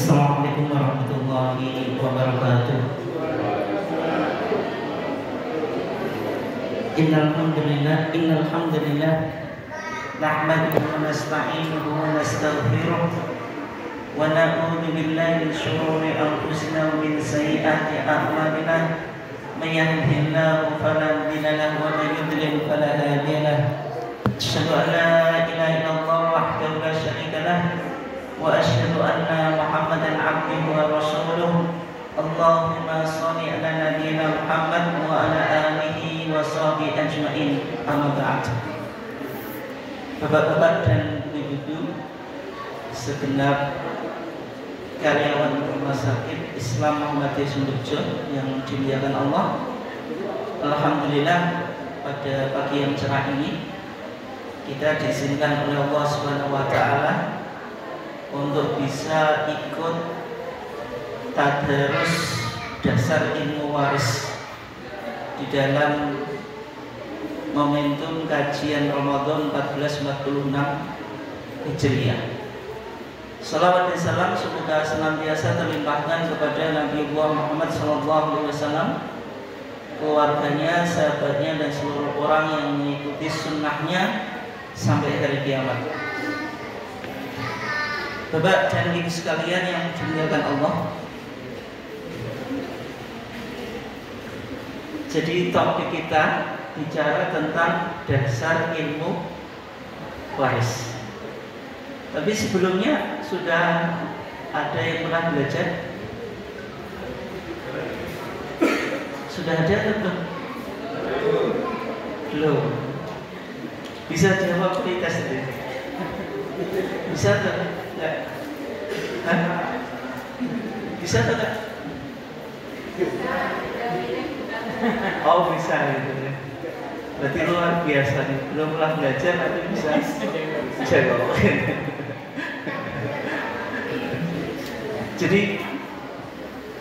Assalamualaikum warahmatullahi wabarakatuh. Innal hamdalillah nahmaduhu wa nasta'inuhu wa nastaghfiruh wa na'udzu billahi min shururi anfusina wa min sayyiati a'malina. May yahdihillahu fala mudilla lahu wa may yudlil fala hadiya lahu. Asyhadu an la ilaha illallah wahdahu la syarika lahu wa asyhadu anna Muhammadan abduhu wa rasuluh. Allahumma shalli ala nabiyyina Muhammad wa ala alihi wa sahbihi ajmain. Amma ba'd. Bapak-bapak dan ibu-ibu, segenap karyawan Rumah Sakit Islam Muhammadiyah Sumberjo yang dimuliakan Allah, alhamdulillah pada pagi yang cerah ini kita diizinkan oleh Allah Subhanahu wa taala untuk bisa ikut tadarus dasar ilmu waris di dalam momentum kajian Ramadan 1446 Hijriah. Salawat dan salam semoga senantiasa terlimpahkan kepada Nabi Muhammad SAW, keluarganya, sahabatnya, dan seluruh orang yang mengikuti sunnahnya sampai hari kiamat. Bapak dan ibu sekalian yang dimuliakan Allah, jadi topik kita bicara tentang dasar ilmu waris. Tapi sebelumnya sudah ada yang pernah belajar? Sudah ada atau belum? Belum. Bisa jawab di tes itu? Bisa atau enggak? Bisa atau enggak? Oh bisa gitu ya. Berarti luar biasa nih. Belum pernah belajar tapi bisa jawab. Jadi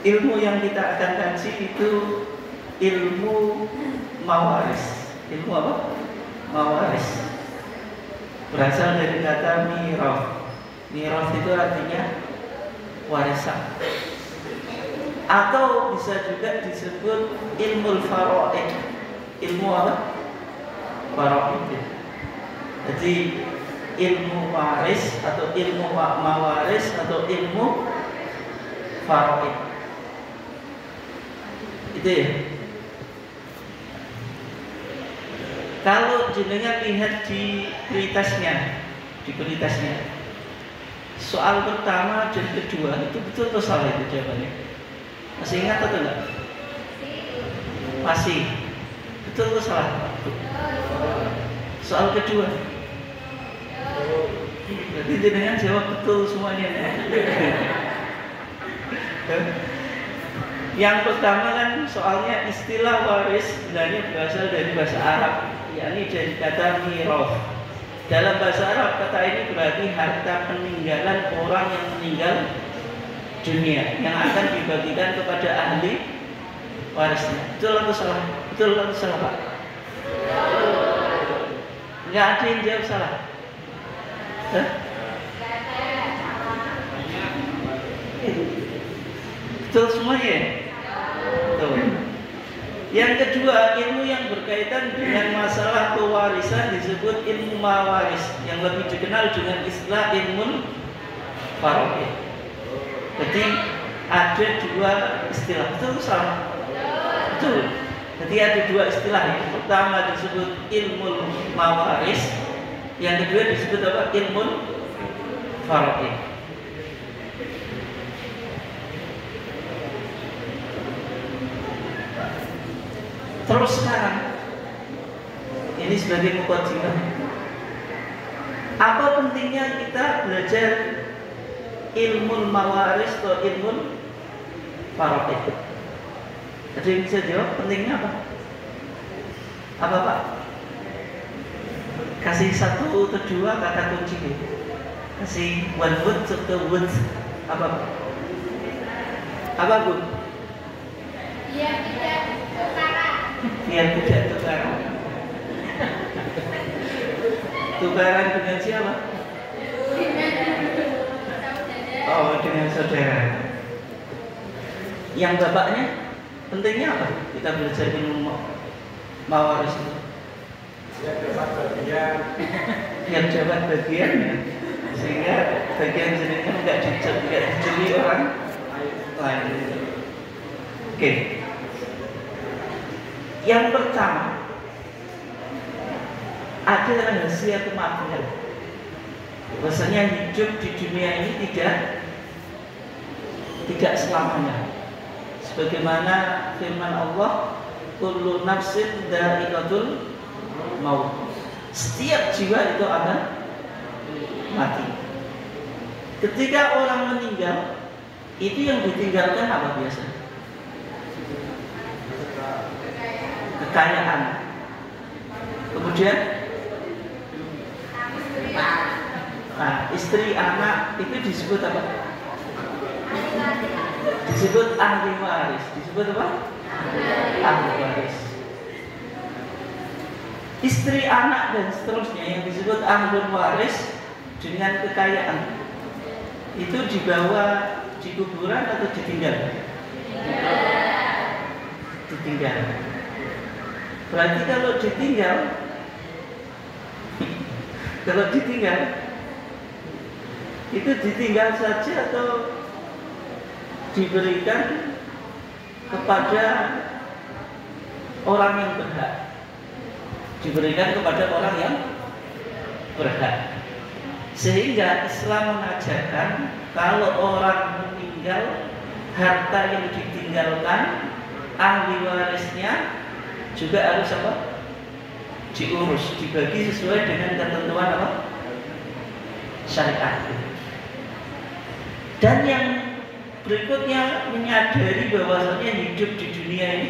ilmu yang kita akan kaji itu ilmu mawaris. Ilmu apa? Mawaris. Berasal dari kata miraf. Miraf itu artinya warisan. Atau bisa juga disebut ilmu faraid. Ilmu apa? Faraid. Jadi ilmu waris atau ilmu mawaris atau ilmu faraid. Itu ya. Kalau jenengan lihat di prioritasnya, soal pertama dan kedua itu betul atau salah itu jawabannya? Masih ingat atau enggak? Masih. Betul atau salah? Soal kedua. Berarti jenengan jawab betul semuanya. Yang pertama kan soalnya istilah waris sebenarnya berasal dari bahasa Arab, yakni dari kata miraf. Dalam bahasa Arab kata ini berarti harta peninggalan orang yang meninggal dunia yang akan dibagikan kepada ahli warisnya. Betul atau salah? Betul atau salah, Pak? Enggak ada yang jawab salah. Betul semuanya? Betul. Yang kedua, ilmu yang berkaitan dengan masalah pewarisan disebut ilmu mawaris, yang lebih dikenal dengan istilah ilmu faraid. Jadi ada dua istilah. Betul atau salah? Betul. Jadi ada dua istilah. Yang pertama disebut ilmu mawaris, yang kedua disebut apa? Ilmu faraid. Terus sekarang ini sebagai muqaddimah, apa pentingnya kita belajar ilmu mawaris atau ilmu faraid? Ada yang bisa jawab pentingnya apa? Apa Pak? Kasih satu atau dua kata kunci. Kasih one word atau words. Apa Pak? Apa Bu? Biar tidak tukaran. Tukaran dengan siapa? Oh, dengan saudara. Yang bapaknya pentingnya apa? Kita belajar ilmu mawaris itu. Biar dapat bagian ya. Sehingga bagian jenengan enggak dicuri orang lain. Oke. Yang pertama ada rahasia kematian. Bahwasanya hidup di dunia ini tidak selamanya. Sebagaimana firman Allah, kullu nafsin dha'iqatul maut. Setiap jiwa itu akan mati. Ketika orang meninggal, itu yang ditinggalkan apa biasa? Kekayaan. Kemudian istri, anak, itu disebut apa? Disebut ahli waris. Disebut apa? Ahli waris. Istri, anak, dan seterusnya yang disebut ahli waris dengan kekayaan itu dibawa di kuburan atau ditinggal? Ditinggal. Berarti kalau ditinggal itu ditinggal saja atau diberikan kepada orang yang berhak? Diberikan kepada orang yang berhak. Sehingga Islam mengajarkan kalau orang meninggal, harta yang ditinggalkan ahli warisnya juga harus apa? Diurus, dibagi sesuai dengan ketentuan apa? Syariat. Dan yang berikutnya menyadari bahwasanya hidup di dunia ini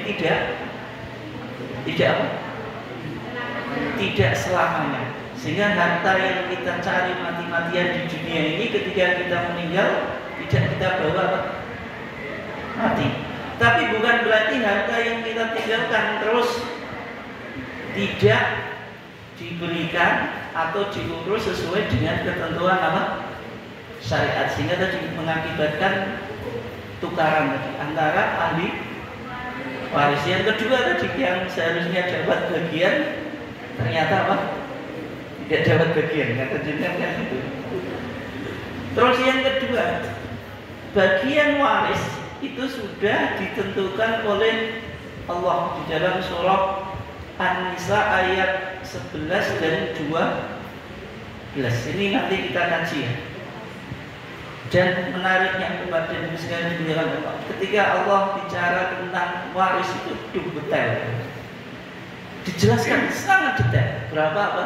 tidak selamanya. Sehingga harta yang kita cari mati-matian di dunia ini ketika kita meninggal tidak kita bawa apa? Mati. Tapi bukan berarti harta yang kita tinggalkan terus tidak diberikan atau diurus sesuai dengan ketentuan apa? Syariat, sehingga tadi mengakibatkan tukaran tadi antara ahli waris. Yang kedua tadi yang seharusnya dapat bagian ternyata apa? Tidak dapat bagian, kata jenengan itu. Terus yang kedua, bagian waris itu sudah ditentukan oleh Allah di dalam surah An-Nisa ayat 11 dan 12. Ini nanti kita kaji ya. Dan menariknya kepada diri sekalian ketika Allah bicara tentang waris itu detail, dijelaskan sangat detail berapa apa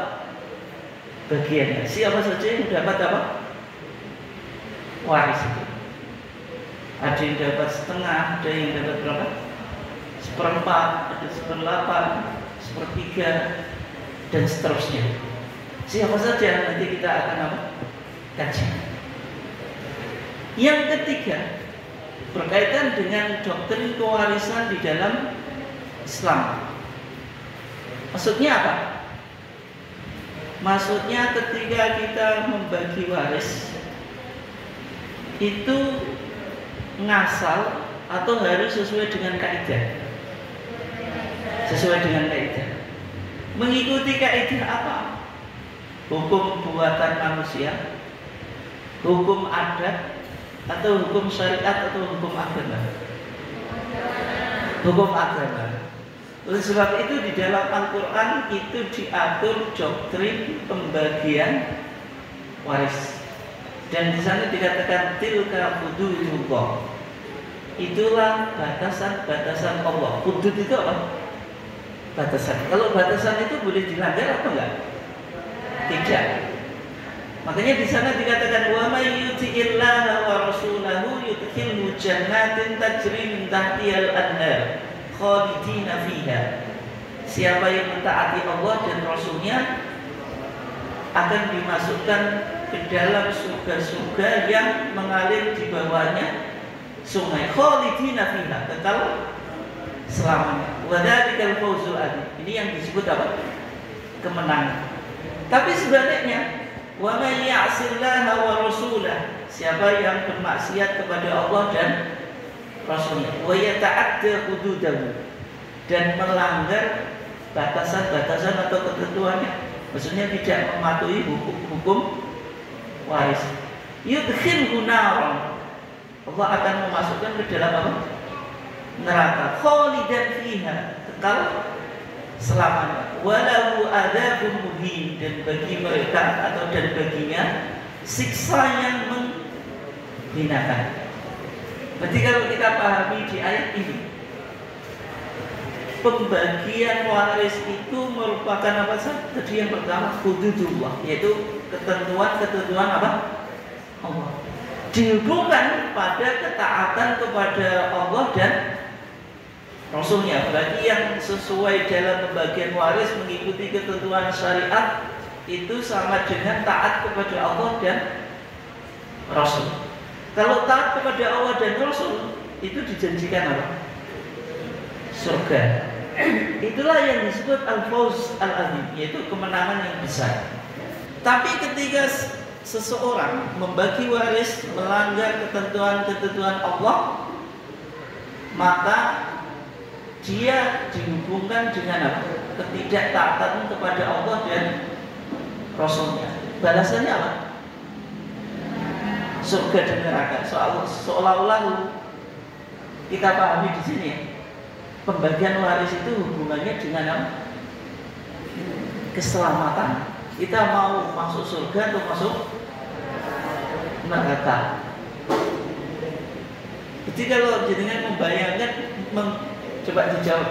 bagiannya, siapa saja yang dapat apa waris itu. Ada yang dapat setengah, ada yang dapat berapa? Seperempat, ada seperdelapan, sepertiga, dan seterusnya. Siapa saja nanti kita akan apa? Kaji. Yang ketiga berkaitan dengan doktrin kewarisan di dalam Islam. Maksudnya apa? Maksudnya ketika kita membagi waris itu ngasal atau harus sesuai dengan kaidah. Sesuai dengan kaidah. Mengikuti kaidah apa? Hukum buatan manusia, hukum adat, atau hukum syariat, atau hukum agama? Hukum agama. Oleh sebab itu di dalam Al-Quran itu diatur doktrin pembagian waris. Dan di sana dikatakan tilka hududullah. Itulah batasan-batasan Allah. Hudud itu apa? Batasan. Kalau batasan itu boleh dilanggar atau enggak? Tidak. Makanya di sana dikatakan wa may yuti'illaha wa rasulahu yudkhilhu jannatin tajri min tahtihal anhar khalidina fiha. Siapa yang mentaati Allah dan Rasulnya akan dimasukkan ke dalam surga-surga yang mengalir di bawahnya sungai, khalidina fiha, kekal selamanya. Wa dzalikal fawzul adzim. Ini yang disebut apa? Kemenangan. Tapi sebaliknya Wa may ya'sillaha wa rasulah, siapa yang bermaksiat kepada Allah dan Rasulnya, wa yata'adda hududahu, dan melanggar batasan-batasan atau ketentuannya, maksudnya tidak mematuhi hukum waris, yudkhilhu naran, Allah akan memasukkan ke dalam apa? Neraka, khalidan fiha, kekal selamanya, walahu adzabun muhin, dan bagi mereka atau dan baginya siksa yang menghinakan. Berarti kalau kita pahami di ayat ini, pembagian waris itu merupakan apa saja? Tadi yang pertama hududullah, yaitu ketentuan-ketentuan apa? Allah. Dihubungkan pada ketaatan kepada Allah dan Rasulnya. Berarti yang sesuai dalam pembagian waris mengikuti ketentuan syariat itu sama dengan taat kepada Allah dan Rasul. Kalau taat kepada Allah dan Rasul itu dijanjikan apa? Surga. Itulah yang disebut al-fawz al-azim, yaitu kemenangan yang besar. Tapi ketika seseorang membagi waris melanggar ketentuan-ketentuan Allah, maka dia dihubungkan dengan apa? Ketidaktaatan kepada Allah dan Rasulnya. Balasannya apa? Surga dan neraka. Seolah-olah kita pahami di sini ya, pembagian waris itu hubungannya dengan apa? Keselamatan. Kita mau masuk surga atau masuk neraka. Jadi kalau jenengan membayangkan, coba dijawab,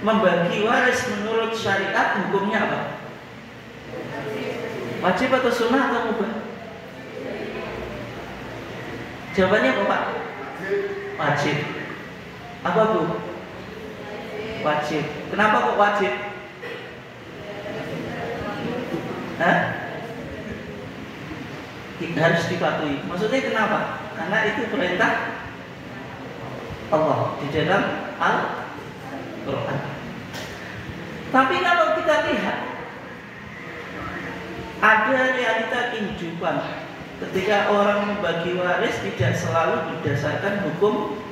membagi waris menurut syariat hukumnya apa? Wajib atau sunnah atau mubah? Jawabannya apa Pak? Wajib. Apa Bu? Wajib. Kenapa kok wajib? Hah? Harus dipatuhi. Maksudnya kenapa? Karena itu perintah Allah di dalam Al-Quran. Tapi kalau kita lihat, ada realita kehidupan ketika orang membagi waris tidak selalu berdasarkan hukum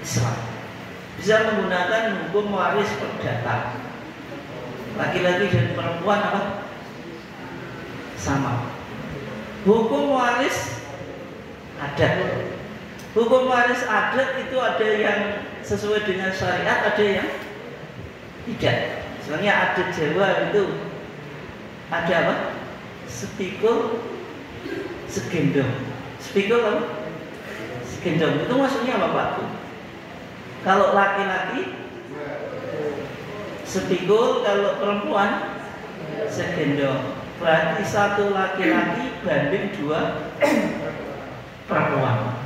Islam. Bisa menggunakan hukum waris perdata. Laki-laki dan perempuan apa? Sama. Hukum waris adat. Hukum waris adat itu ada yang sesuai dengan syariat, ada yang tidak. Misalnya adat Jawa itu ada apa? Sepikul segendong. Sepikul apa? Segendong. Itu maksudnya apa Pak? Kalau laki-laki sepikul, kalau perempuan segendong. Berarti satu laki-laki banding dua perempuan.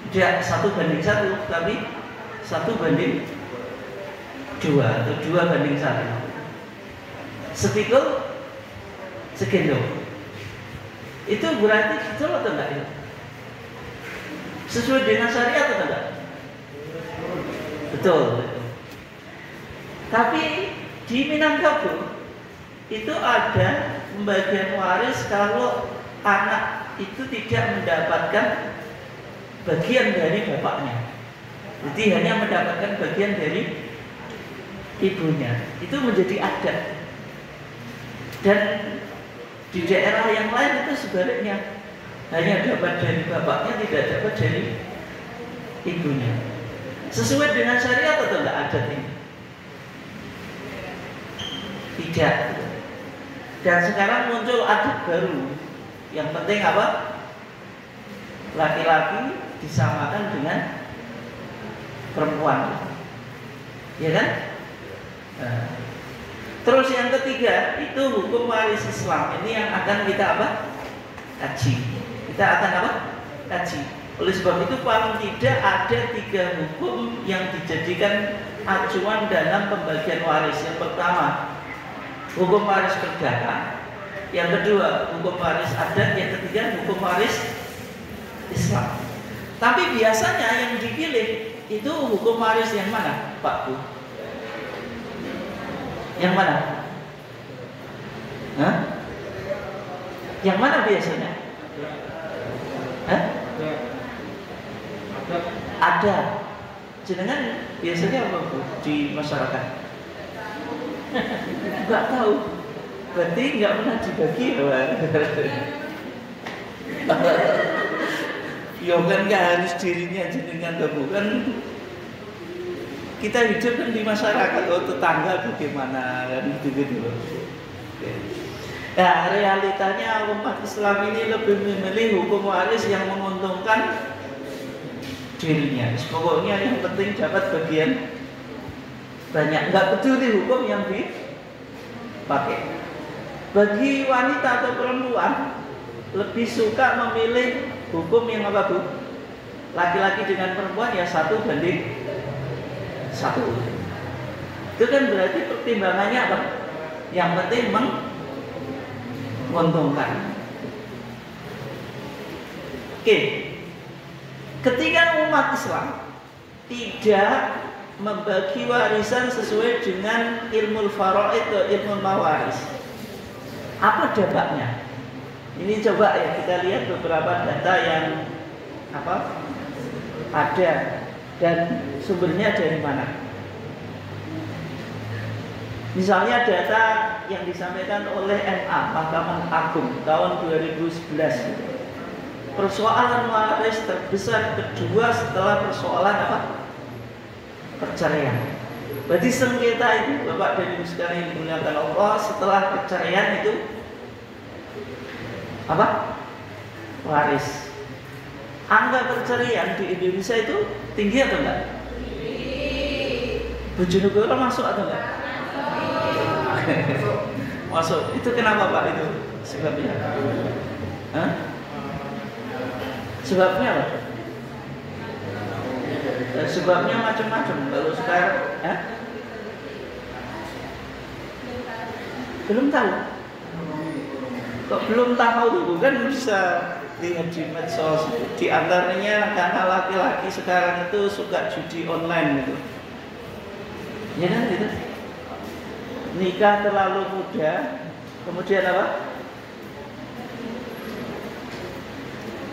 Tidak 1:1, tapi 1:2 atau 2:1. Sepikul segendong. Itu berarti betul atau enggak itu? Sesuai dengan syariat atau enggak? Betul. Tapi di Minangkabau itu ada pembagian waris kalau anak itu tidak mendapatkan bagian dari bapaknya, jadi hanya mendapatkan bagian dari ibunya. Itu menjadi adat. Dan di daerah yang lain itu sebaliknya, hanya dapat dari bapaknya, tidak dapat dari ibunya. Sesuai dengan syariat atau enggak adat ini? Tidak. Dan sekarang muncul adat baru. Yang penting apa? Laki-laki disamakan dengan perempuan, ya kan? Nah. Terus yang ketiga itu hukum waris Islam. Ini yang akan kita apa? Kaji. Kita akan apa? Kaji. Oleh sebab itu paling tidak ada 3 hukum yang dijadikan acuan dalam pembagian waris. Yang pertama, hukum waris perdata. Yang kedua, hukum waris adat. Yang ketiga, hukum waris Islam. Tapi biasanya yang dipilih itu hukum waris yang mana, Pak Bu? Yang mana? Hah? Yang mana biasanya? Hah? Ada. Jenengan biasanya apa Bu di masyarakat? Enggak tahu. Berarti enggak pernah dibagi ya. Ya kan nggak harus dirinya jenengan bukan. Kita hidup kan di masyarakat, tetangga bagaimana kan gitu loh. Nah, realitanya umat Islam ini lebih memilih hukum waris yang menguntungkan dirinya. Pokoknya yang penting dapat bagian banyak, nggak peduli hukum yang dipakai. Bagi wanita atau perempuan lebih suka memilih hukum yang apa Bu? Laki-laki dengan perempuan ya 1:1. Itu kan berarti pertimbangannya apa? Yang penting menguntungkan. Oke. Ketika umat Islam tidak membagi warisan sesuai dengan ilmu faraid atau ilmu mawaris, apa dampaknya? Ini coba ya kita lihat beberapa data yang ada dan sumbernya dari mana. Misalnya data yang disampaikan oleh MA Mahkamah Agung tahun 2011. Persoalan waris terbesar kedua setelah persoalan perceraian. Berarti sengketa itu Bapak dan Ibu sekalian yang dimuliakan Allah, setelah perceraian itu waris. Angka perceraian di Indonesia itu tinggi atau enggak? Bojonegoro masuk atau enggak? Masuk. Itu kenapa Pak itu sebabnya? Hah? Sebabnya apa? Sebabnya macam-macam. Kalau sekarang, belum tahu. Kok belum tahu tuh? Bukan bisa lihat di medsos. Di antaranya karena laki-laki sekarang itu suka judi online gitu. Ya kan gitu. Nikah terlalu muda, kemudian apa?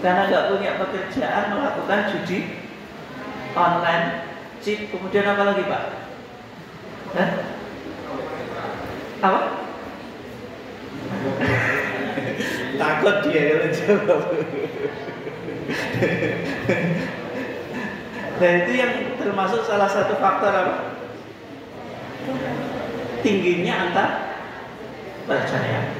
Karena nggak punya pekerjaan melakukan judi online, chip, kemudian apa lagi Pak? Apa? Takut dia kalau jawab. Nah itu yang termasuk salah satu faktor apa? Tingginya angka perceraian.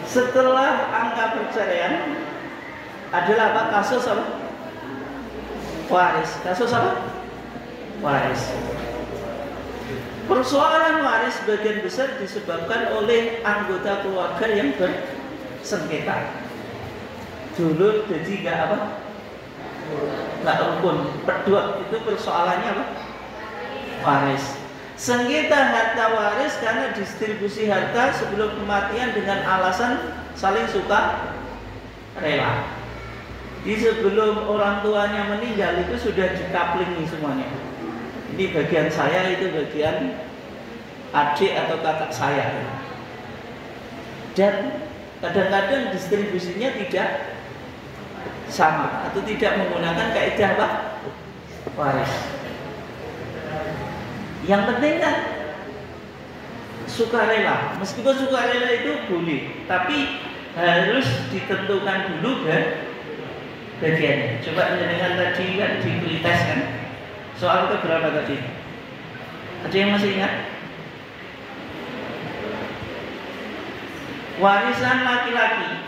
Setelah angka perceraian adalah apa? Kasus apa? Waris. Kasus apa? Waris. Persoalan waris sebagian besar disebabkan oleh anggota keluarga yang bersengketa. Dulu jadi nggak rukun, berdua itu persoalannya apa? Waris. Sengketa harta waris karena distribusi harta sebelum kematian dengan alasan saling suka rela. Di sebelum orang tuanya meninggal itu sudah dikaplingi semuanya. Ini bagian saya, itu bagian adik atau kakak saya. Dan kadang-kadang distribusinya tidak sama atau tidak menggunakan kaidah apa? Waris. Yang penting kan sukarela. Meskipun sukarela itu boleh, tapi harus ditentukan dulu bagiannya. Coba dengan tadi kan dites kan. Soal ke berapa tadi? Ada yang masih ingat? Warisan laki-laki.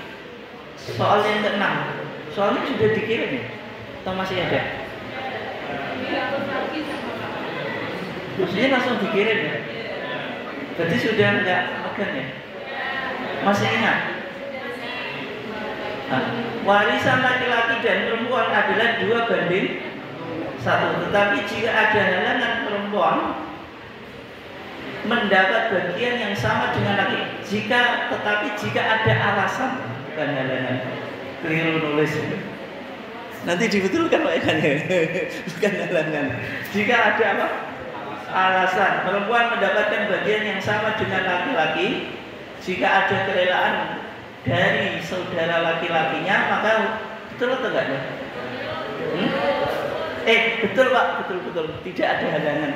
Soal yang ke-6. Soalnya sudah dikirim ya? Atau masih ada? Maksudnya langsung dikirim ya? Berarti sudah enggak megang ya? Masih ingat? Nah, warisan laki-laki dan perempuan adalah 2:1. Tetapi jika ada halangan perempuan mendapat bagian yang sama dengan laki, tetapi jika ada alasan, bukan halangan, keliru nulis. Nanti dibetulkan Pak Ekan ya, bukan halangan. Jika ada alasan perempuan mendapatkan bagian yang sama dengan laki-laki, Jika ada kerelaan dari saudara laki-lakinya, maka betul atau enggak? Betul Pak, betul. Tidak ada halangan.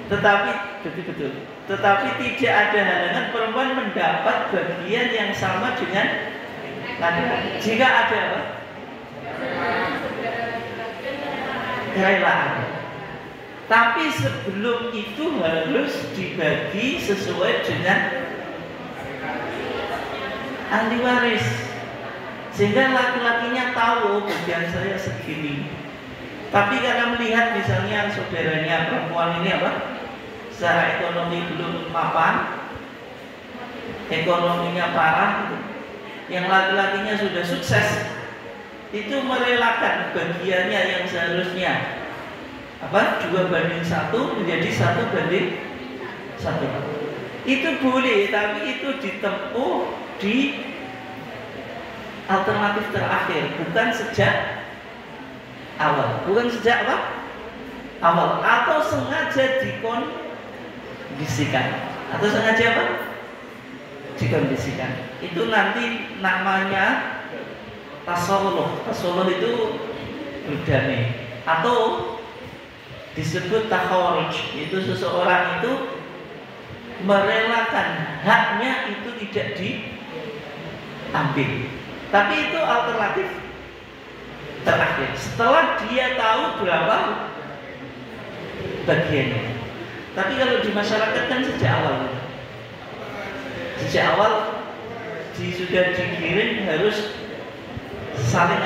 Tetapi betul. Tetapi tidak ada halangan perempuan mendapat bagian yang sama dengan laki-laki. Jika ada apa? Kerelaan. Tapi sebelum itu harus dibagi sesuai dengan ahli waris, sehingga laki-lakinya tahu bagian saya segini. Tapi karena melihat misalnya saudaranya perempuan ini apa, secara ekonomi belum mapan, ekonominya parah, yang laki-lakinya sudah sukses, itu merelakan bagiannya yang seharusnya 2/1 menjadi 1/1. Itu boleh, tapi itu ditempuh di alternatif terakhir, bukan sejak awal. Bukan sejak awal, atau sengaja dikondisikan. Atau sengaja dikondisikan. Itu nanti namanya tasawwur. Tasawwur itu berdamai, atau disebut takharuj. Itu seseorang itu merelakan haknya itu tidak diambil. Tapi itu alternatif terakhir. Setelah dia tahu berapa bagiannya. Tapi kalau di masyarakat kan sejak awal sudah dikirim harus saling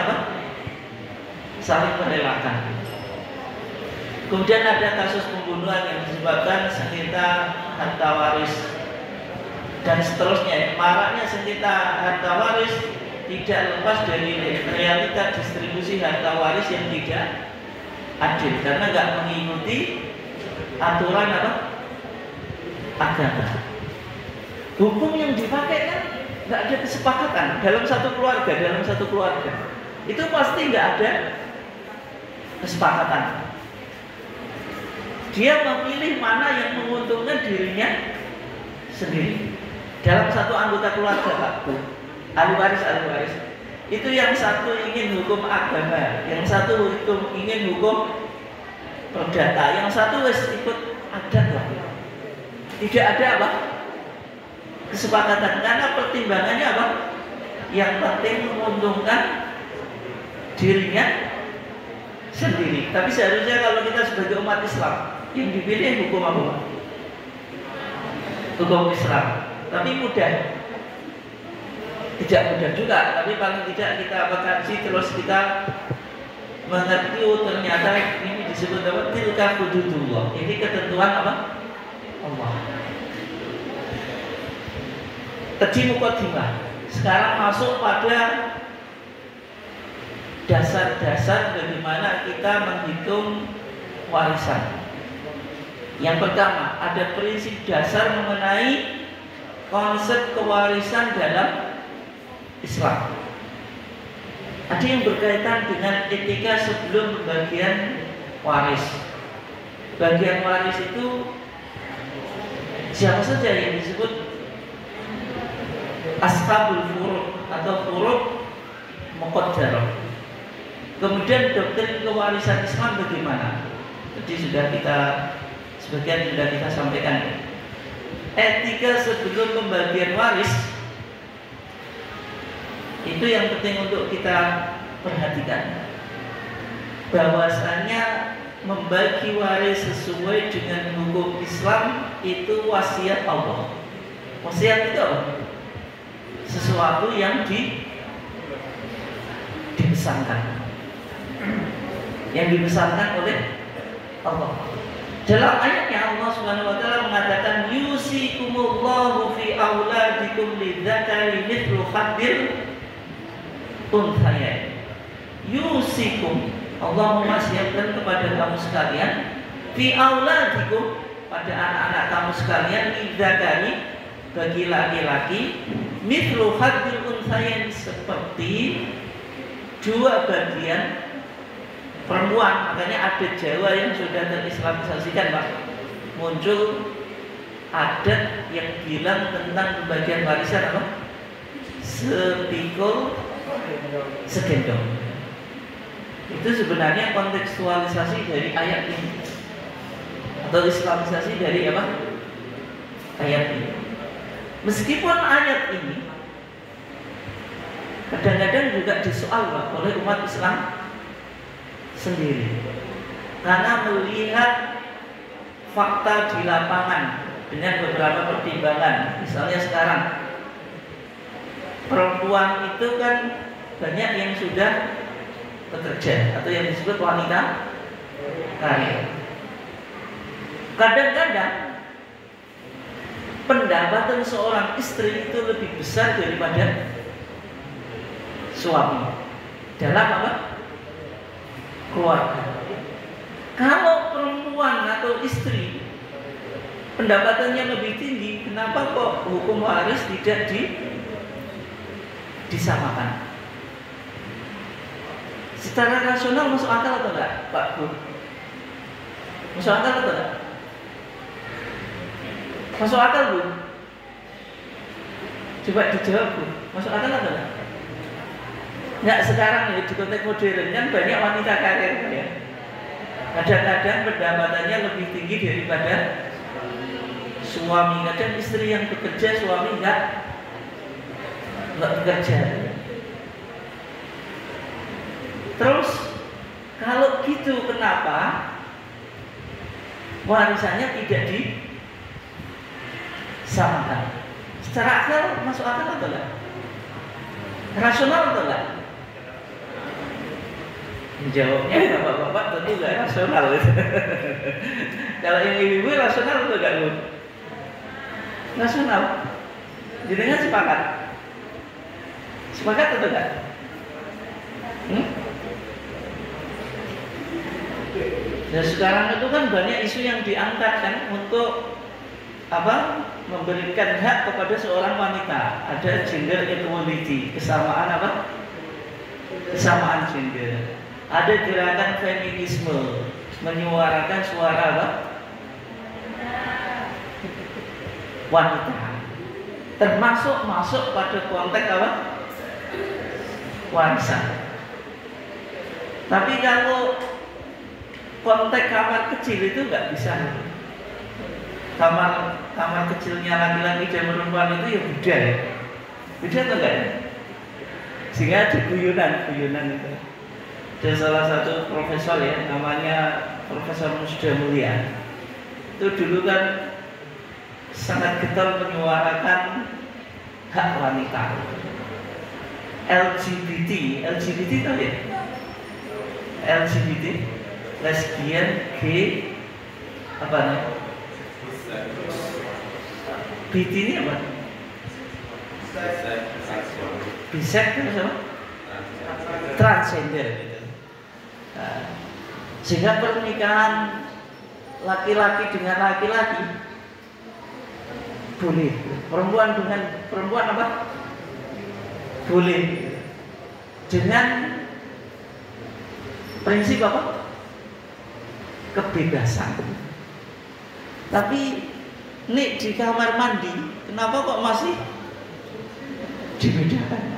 merelakan. Kemudian ada kasus pembunuhan yang disebabkan sengketa harta waris dan seterusnya. Maraknya sengketa harta waris tidak lepas dari realita distribusi harta waris yang tidak adil, karena nggak mengikuti aturan agama. Hukum yang dipakai kan nggak ada kesepakatan dalam satu keluarga, itu pasti nggak ada kesepakatan. Dia memilih mana yang menguntungkan dirinya sendiri. Dalam satu anggota keluarga, Pak, ahli waris. Itu yang satu ingin hukum agama, yang satu ingin hukum perdata, yang satu ikut adat lah. Tidak ada kesepakatan, karena pertimbangannya yang penting menguntungkan dirinya sendiri. Tapi seharusnya kalau kita sebagai umat Islam, yang dipilih hukum apa? Hukum Islam. Tapi mudah. Tidak mudah juga, tapi paling tidak kita kaji terus kita mengerti, ternyata ini disebut tilka hududullah. Ini ketentuan Allah. Tadi mukadimah. Sekarang masuk pada dasar-dasar bagaimana kita menghitung warisan. Yang pertama, ada prinsip dasar mengenai konsep kewarisan dalam Islam. Ada yang berkaitan dengan etika sebelum bagian waris. Bagian waris itu siapa saja yang disebut ashabul furud atau furud muqaddarah. Kemudian doktrin kewarisan Islam bagaimana? Jadi sebagian sudah kita sampaikan. Etika sebelum pembagian waris itu yang penting untuk kita perhatikan. Bahwasanya membagi waris sesuai dengan hukum Islam itu wasiat Allah. Wasiat itu apa? Sesuatu yang dipesankan, yang dipesankan oleh Allah. Dalam ayatnya Allah Subhanahu wa taala mengatakan yusikumullahu fi auladikum lidzakari mithlu haddil unthayain. Yusikum, Allah mewasiatkan kepada kamu sekalian fi auladikum, pada anak-anak kamu sekalian, lidzakari, bagi laki-laki, mithlu haddil unthayain, seperti dua bagian perempuan. Makanya ada Jawa yang sudah terislamisasikan, Pak, muncul adat yang bilang tentang pembagian warisan apa? Sepikul segendong. Itu sebenarnya kontekstualisasi dari ayat ini, atau islamisasi dari apa? Ayat ini. Meskipun ayat ini kadang-kadang juga disoal oleh umat Islam sendiri, karena melihat fakta di lapangan dengan beberapa pertimbangan. Misalnya sekarang perempuan itu kan banyak yang sudah bekerja atau yang disebut wanita karir. Kadang-kadang pendapatan seorang istri itu lebih besar daripada suami dalam apa? Keluarga. Kalau perempuan atau istri pendapatannya lebih tinggi, kenapa kok hukum waris tidak disamakan? Secara rasional masuk akal atau enggak, Pak Bu? Masuk akal atau enggak? Masuk akal, Bu? Coba dijawab, Bu. Masuk akal atau enggak? Enggak, sekarang ya di konteks modern kan banyak wanita karir ya. Kadang-kadang pendapatannya lebih tinggi daripada suami. Kadang istri yang bekerja, suami enggak bekerja. Terus kalau gitu kenapa warisannya tidak disamakan? Secara akal masuk akal atau enggak? Rasional atau enggak? Jawabnya bapak-bapak tentu enggak rasional. Kalau yang ibu-ibu rasional atau enggak, Bu? Rasional. Jadi kan sepakat? Sepakat atau enggak? Dan sekarang itu kan banyak isu yang diangkat kan untuk apa? Memberikan hak kepada seorang wanita. Ada gender equality, kesamaan apa? Kesamaan gender. Ada gerakan feminisme, menyuarakan suara apa? Wanita. Termasuk masuk pada konteks apa? Warisan. Tapi kalau konteks kamar kecil itu nggak bisa. Kamar kecilnya laki-laki dan perempuan itu ya beda ya. Beda atau enggak ya? Sehingga ada guyonan itu. Ada salah satu profesor ya, namanya Profesor Musda Mulia. Itu dulu kan sangat getol menyuarakan hak wanita. LGBT tahu ya? LGBT, lesbian, gay, apa namanya? BT ini apa? Bisek itu apa? Transgender gitu. Nah, sehingga pernikahan laki-laki dengan laki-laki boleh, perempuan dengan perempuan apa? Boleh, dengan prinsip apa? Kebebasan. Tapi nih di kamar mandi, kenapa kok masih dibedakan?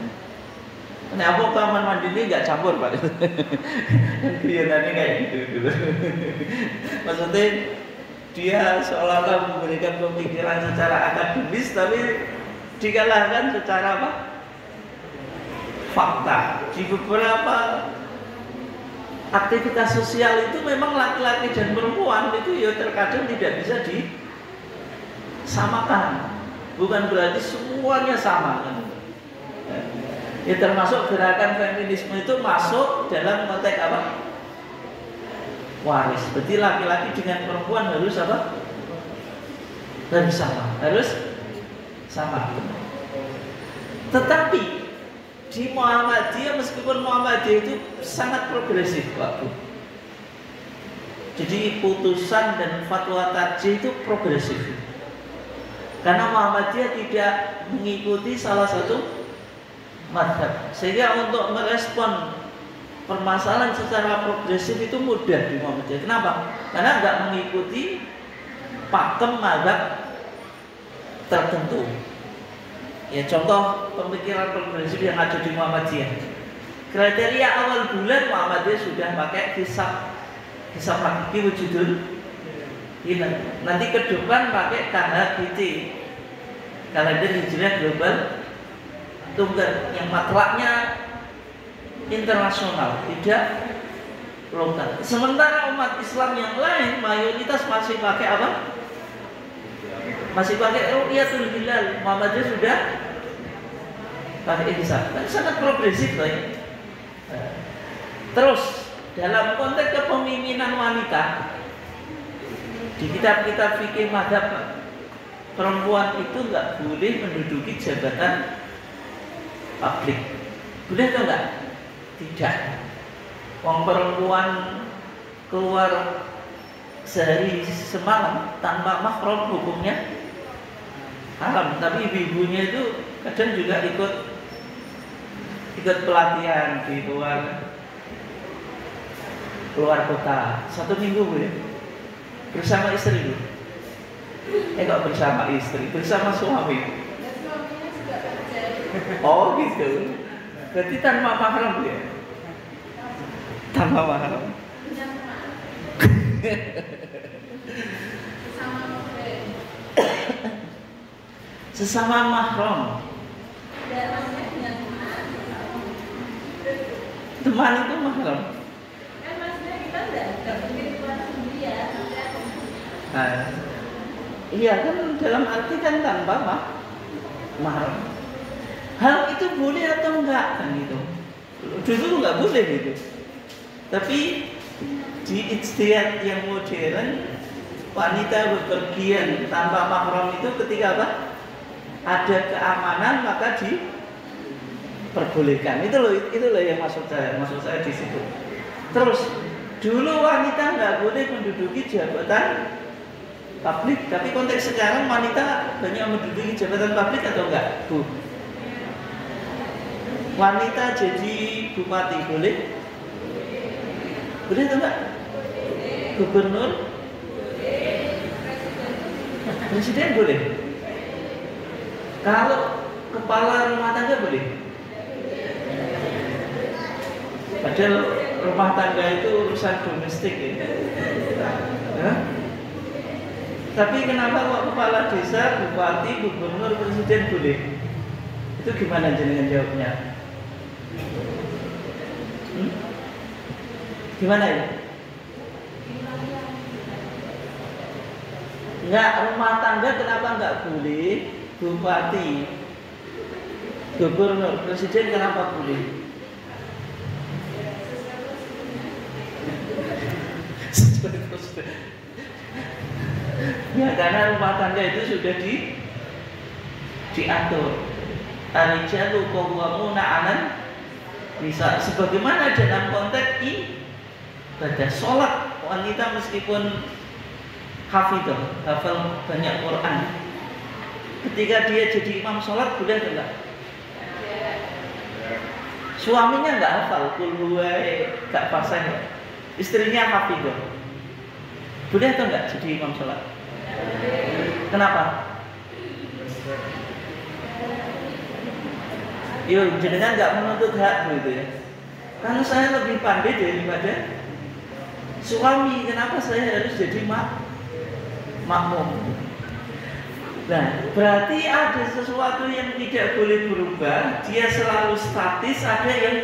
Kenapa kamar mandi ini nggak campur, Pak? Kelihatannya kayak gitu dulu. Maksudnya dia seolah-olah memberikan pemikiran secara akademis, tapi dikalahkan secara apa? Fakta. Di beberapa aktivitas sosial itu memang laki-laki dan perempuan itu ya terkadang tidak bisa disamakan. Bukan berarti semuanya sama kan? Ya termasuk gerakan feminisme itu masuk dalam konteks apa? Waris. Berarti laki-laki dengan perempuan harus apa? Harus sama. Harus sama. Tetapi di Muhammadiyah, meskipun Muhammadiyah itu sangat progresif, Pak Bu. Jadi putusan dan fatwa tarjih itu progresif. Karena Muhammadiyah tidak mengikuti salah satu madhab, sehingga untuk merespon permasalahan secara progresif itu mudah di Muhammadiyah. Kenapa? Karena nggak mengikuti pakem madhab tertentu. Ya contoh pemikiran progresif yang ada di Muhammadiyah. Kriteria awal bulan Muhammadiyah sudah pakai hisab hakiki wujudul hilal. Nanti ke depan pakai KHGT, kalender hijriah global tunggal, yang matlaknya internasional, tidak lokal. Sementara umat Islam yang lain mayoritas masih pakai apa? Masih pakai ru'yatul hilal. Muhammadiyah sudah pakai hisab. Kan sangat progresif loh ya. Terus dalam konteks kepemimpinan wanita, di kitab-kitab fikih mazhab, perempuan itu nggak boleh menduduki jabatan publik. Boleh atau enggak? Tidak. Wong perempuan keluar sehari semalam tanpa mahram hukumnya haram. Tapi ibu-ibunya itu kadang juga ikut pelatihan di luar kota 1 minggu ya, bersama istri. Kok bersama istri, bersama suami. Oh gitu. Berarti tanpa mahram ya? Tanpa mahram. Sesama mahram. Teman itu mahram. Kan maksudnya kita nggak mungkin keluar sendiri ya. Iya kan, dalam arti kan tanpa mahram. Hal itu boleh atau enggak kan gitu. Dulu nggak boleh gitu. Tapi di ijtihad yang modern, wanita bepergian tanpa mahram itu ketika apa? Ada keamanan maka diperbolehkan. Itu loh yang maksud saya di situ. Terus dulu wanita nggak boleh menduduki jabatan publik, tapi konteks sekarang wanita banyak menduduki jabatan publik atau enggak, Bu? Wanita jadi bupati boleh? Boleh atau enggak? Gubernur? Presiden boleh? Kalau kepala rumah tangga boleh? Padahal rumah tangga itu urusan domestik ya. Tapi kenapa kok kepala desa, bupati, gubernur, presiden boleh? Itu gimana jenengan jawabnya? Gimana ya? Enggak, rumah tangga kenapa enggak boleh? Bupati, gubernur, presiden kenapa boleh? Ya karena rumah tangga itu sudah diatur. Ar-rijalu qawwamuna 'alan nisa, sebagaimana dalam konteks ibadah sholat. Wanita meskipun hafidhah, hafal banyak Quran, ketika dia jadi imam sholat boleh atau enggak? Suaminya enggak hafal, enggak fasih, istrinya hafidhah, boleh atau enggak jadi imam sholat? Kenapa? Yo, jenengan nggak menuntut hak gitu ya. Karena saya lebih pandai daripada suami. Kenapa saya harus jadi makmum? Nah, berarti ada sesuatu yang tidak boleh berubah. Dia selalu statis. Ada yang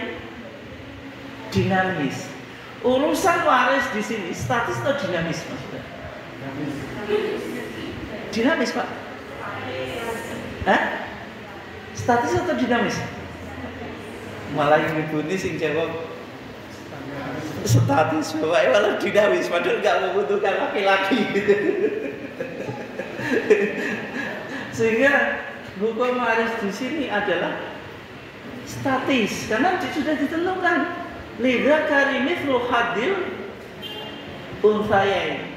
dinamis. Urusan waris di sini statis atau dinamis, maksudnya? Dinamis, Pak. Hah? Statis atau dinamis? Malah ibu ini sing jawab statis, bapaknya malah dinamis, padahal nggak membutuhkan laki-laki gitu. Sehingga hukum waris di sini adalah statis karena sudah ditentukan. Lidha karimithlu hadil unsayain.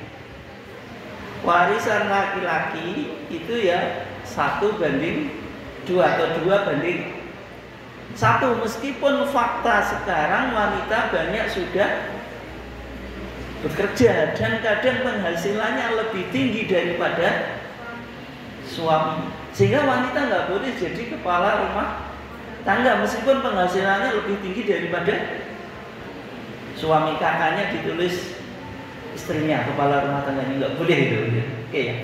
Warisan laki-laki itu ya 1:2 atau 2:1. Meskipun fakta sekarang wanita banyak sudah bekerja dan kadang penghasilannya lebih tinggi daripada suami. Sehingga wanita nggak boleh jadi kepala rumah tangga meskipun penghasilannya lebih tinggi daripada suami. Kakaknya ditulis istrinya kepala rumah tangganya, nggak boleh itu. Oke ya.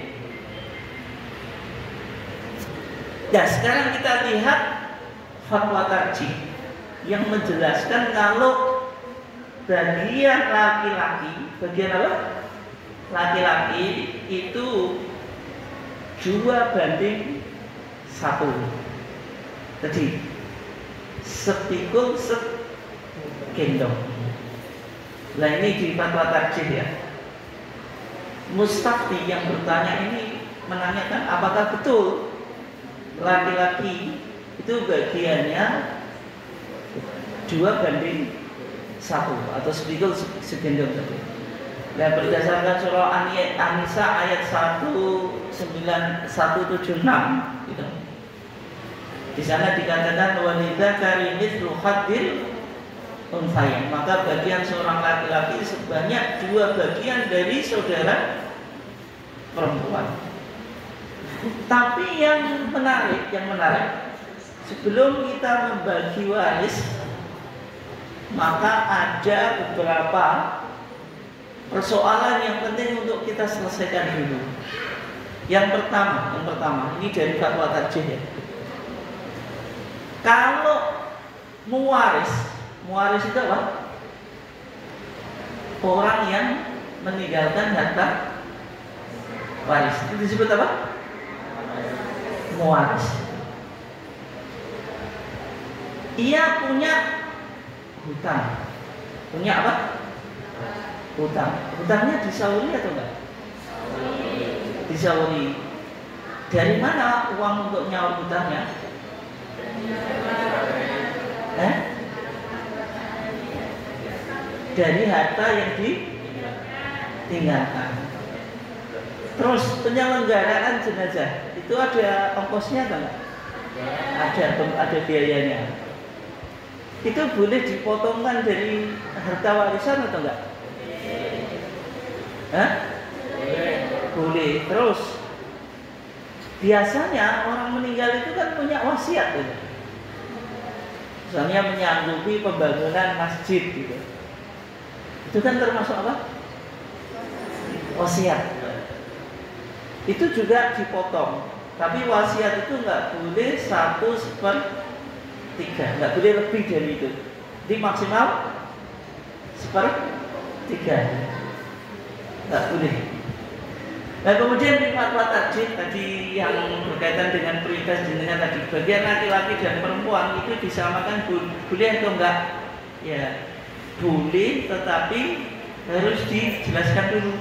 Nah sekarang kita lihat fatwa tarjih yang menjelaskan kalau bagian laki-laki, bagian apa? Laki-laki itu 2:1. Jadi sepikul segendong. Nah ini di fatwa tarjih ya. Mustafti yang bertanya ini menanyakan apakah betul laki-laki itu bagiannya 2:1 atau sepikul segendong tadi. Nah berdasarkan surah An-Nisa ayat 176 gitu. Di sana dikatakan walidzakari mithlu haddil unthayain, maka bagian seorang laki-laki sebanyak 2 bagian dari saudara perempuan. Tapi yang menarik, sebelum kita membagi waris, maka ada beberapa persoalan yang penting untuk kita selesaikan dulu. Yang pertama, ini dari fatwa tarjih ya. Kalau mewaris itu apa? Orang yang meninggalkan harta waris. Itu disebut apa? Mewaris. Ia punya hutang. Punya apa? Hutang. Hutangnya disauri atau enggak? Disauri. Dari mana uang untuk nyaur hutangnya? Dari harta yang ditinggalkan. Terus penyelenggaraan jenazah itu ada ongkosnya atau enggak? Ada biayanya. Itu boleh dipotongkan dari harta warisan atau enggak? Boleh. Terus biasanya orang meninggal itu kan punya wasiat gitu. Misalnya menyanggupi pembangunan masjid gitu. Itu kan termasuk apa? Wasiat. Itu juga dipotong. Tapi wasiat itu nggak boleh 1/3, nggak boleh lebih dari itu. Jadi maksimal 1/3, nggak boleh. Nah kemudian di fatwa tarjih tadi yang berkaitan dengan prioritas jenengan tadi, bagian laki-laki dan perempuan itu disamakan boleh atau enggak? Ya boleh, tetapi harus dijelaskan dulu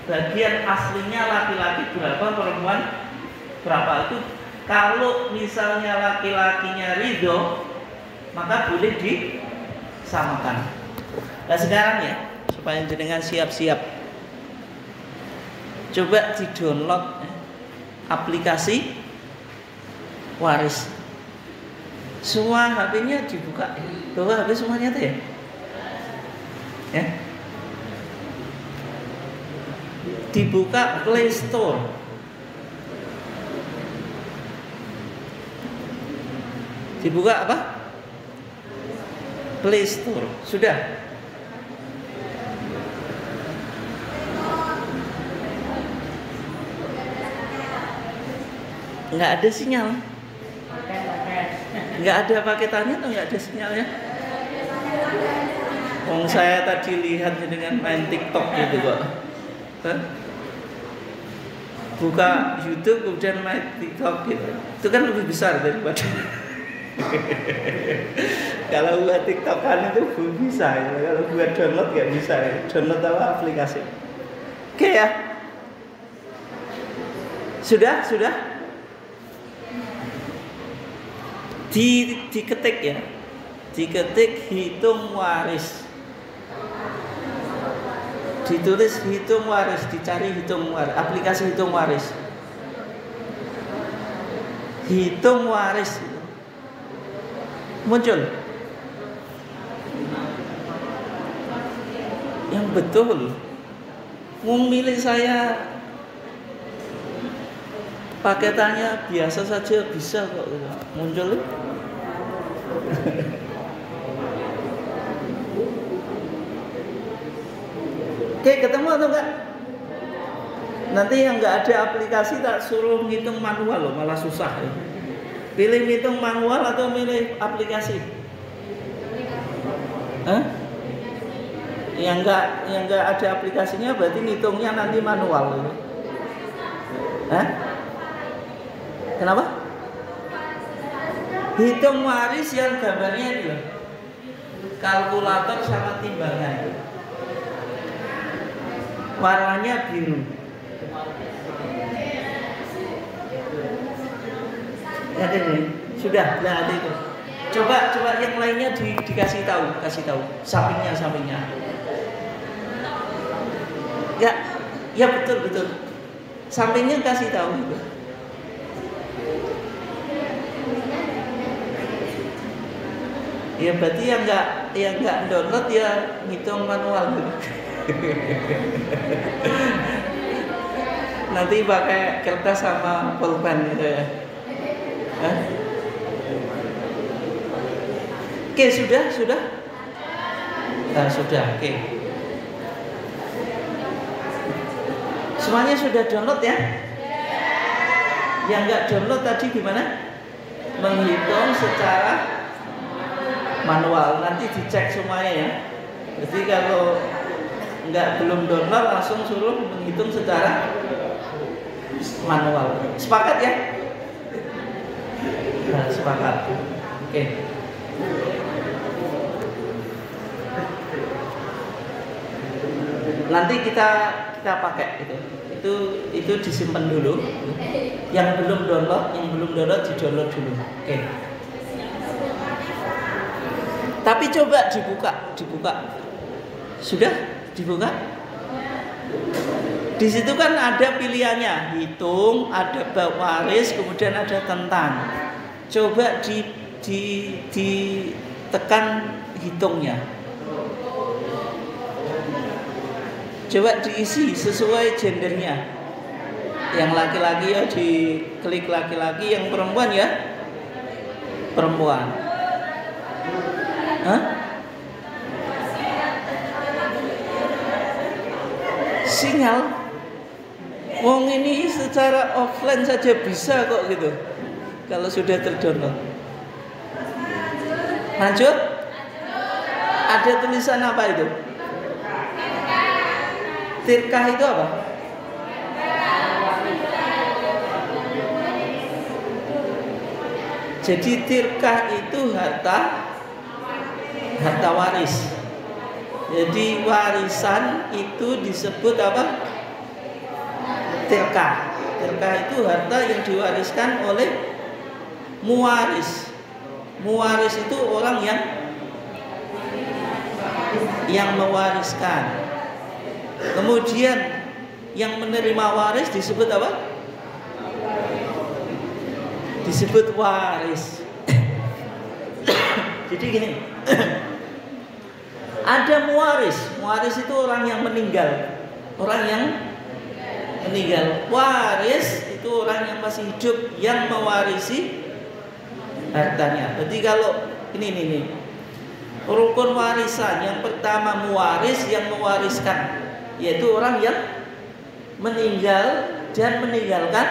bagian aslinya laki-laki berapa, perempuan berapa. Itu kalau misalnya laki-lakinya ridho, maka boleh disamakan. Nah sekarang ya, supaya jenengan siap-siap, coba di-download aplikasi waris. Semua HP-nya dibuka. Bawa HP semuanya tuh ya. Dibuka Play Store. Dibuka apa? Play Store. Sudah. Nggak ada sinyal. Nggak ada paketannya atau nggak ada sinyalnya? Saya tadi lihat dengan main TikTok gitu kok. Buka YouTube kemudian main TikTok gitu. Itu kan lebih besar daripada kalau buat TikTokan itu bisa ya. Kalau buat download nggak bisa ya. Download apa aplikasi. Oke ya. Sudah. Diketik ya. Diketik hitung waris. Ditulis hitung waris, dicari hitung waris, aplikasi hitung waris. Hitung waris muncul. Yang betul. Milik saya paketannya biasa saja bisa kok gitu. Muncul. Oke, ketemu atau enggak? Nanti yang enggak ada aplikasi tak suruh ngitung manual loh, malah susah ya. Pilih ngitung manual atau pilih aplikasi? Hah? Yang enggak ada aplikasinya berarti ngitungnya nanti manual gitu. Hah? Kenapa? Hitung waris yang gambarnya ini loh. Kalkulator sama timbangan. Warnanya biru. Ya ini sudah, nah itu. Coba yang lainnya dikasih tahu, sampingnya. Ya betul. Sampingnya kasih tahu itu. Ya berarti yang enggak download ya ngitung manual gitu. Nanti pakai kertas sama pulpen gitu ya. Hah? Oke, sudah? Nah, sudah, oke. Semuanya sudah download ya? Yang enggak download tadi gimana? Menghitung secara manual. Nanti dicek semuanya ya. Jadi kalau belum download langsung suruh menghitung secara manual. Sepakat ya? Nah, sepakat. Oke. Nanti kita pakai itu disimpan dulu. Yang belum download di-download dulu. Oke. Tapi coba dibuka. Sudah dibuka? Di situ kan ada pilihannya, hitung, ada bab waris, kemudian ada tentang. Coba ditekan hitungnya. Coba diisi sesuai gendernya. Yang laki-laki ya diklik laki-laki, yang perempuan ya perempuan. Hah? Sinyal. Wong ini secara offline saja bisa kok gitu. Kalau sudah terdownload. Lanjut? Ada tulisan apa itu? Tirkah itu apa? Jadi tirkah itu harta waris. Jadi warisan itu disebut apa? Tirkah. Tirkah itu harta yang diwariskan oleh muwaris. Muwaris itu orang yang mewariskan. Kemudian yang menerima waris disebut apa? Disebut waris. Jadi gini. Ada muwaris. Muwaris itu orang yang meninggal. Waris itu orang yang masih hidup yang mewarisi hartanya. Berarti kalau ini rukun warisan yang pertama muwaris yang mewariskan, yaitu orang yang meninggal dan meninggalkan